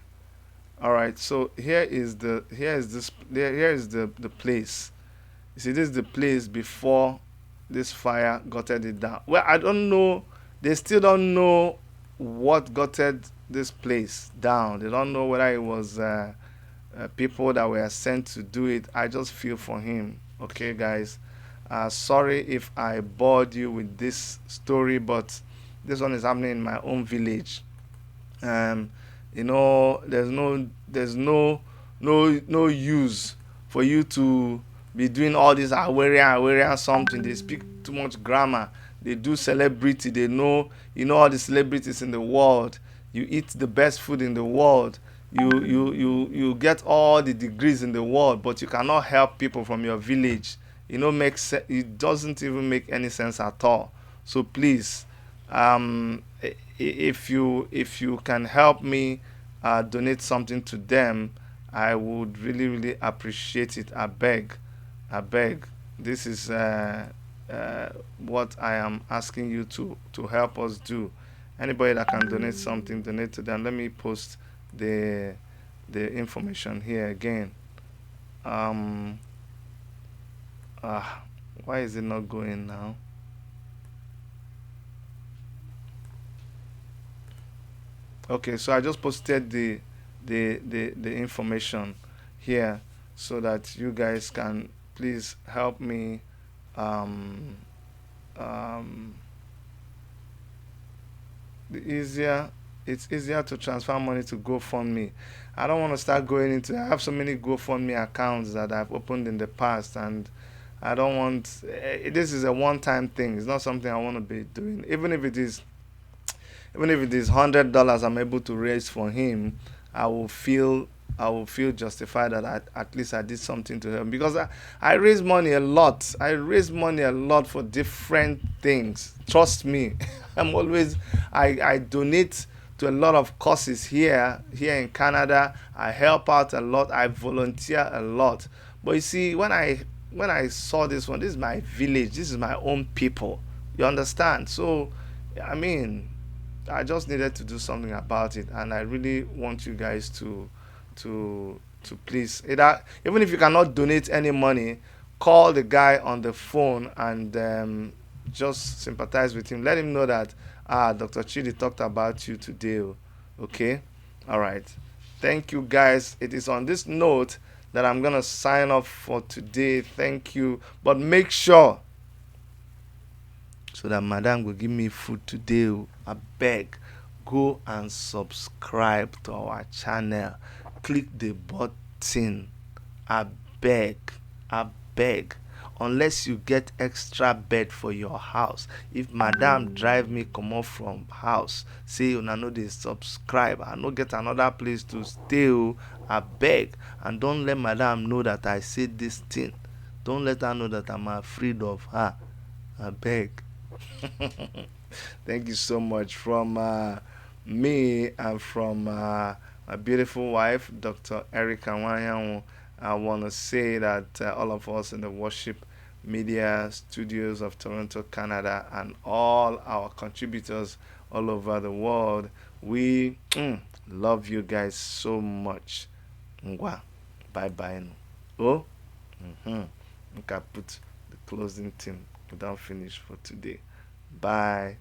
All right. So here is the place. You see, this is the place before this fire gutted it down. Well, I don't know. They still don't know what gutted this place down. They don't know whether it was people that were sent to do it. I just feel for him. Okay, guys. Sorry if I bored you with this story, but this one is happening in my own village. Um, there's no use for you to be doing all this aware something. They speak too much grammar. They do celebrity. They know, all the celebrities in the world. You eat the best food in the world. You get all the degrees in the world, but you cannot help people from your village. It doesn't even make any sense at all. So please, if you can help me donate something to them, I would really really appreciate it. I beg. This is what I am asking you to help us do. Anybody that can donate something, donate to them. Let me post the information here again. Why is it not going now? Okay, so I just posted the information here so that you guys can please help me. It's easier to transfer money to GoFundMe. I don't want to start going into. I have so many GoFundMe accounts that I've opened in the past, and I don't want. This is a one-time thing. It's not something I want to be doing. Even if it is $100 I'm able to raise for him, I will feel justified that at least I did something to help, because I raise money a lot. I raise money a lot for different things. Trust me. I donate to a lot of causes here in Canada. I help out a lot. I volunteer a lot. But you see, when I saw this one, this is my village. This is my own people. You understand? So, I mean, I just needed to do something about it, and I really want you guys to please, even if you cannot donate any money, call the guy on the phone and just sympathize with him. Let him know that Dr. Chidi talked about you today. Okay? All right. Thank you, guys. It is on this note that I'm gonna sign off for today. Thank you, but make sure so that madam will give me food today. I beg, go and subscribe to our channel. Click the button. I beg. Unless you get extra bed for your house. If madam drive me come off from house, say una no dey subscribe, I no get another place to stay. I beg, and don't let madam know that I said this thing. Don't let her know that I'm afraid of her. I beg. Thank you so much from me and from my beautiful wife, Dr. Erica Wanyanwu. I want to say that all of us in the Worship Media Studios of Toronto, Canada, and all our contributors all over the world, we love you guys so much. Ngwa, bye bye. Oh, I put the closing thing. We don't finish for today. Bye.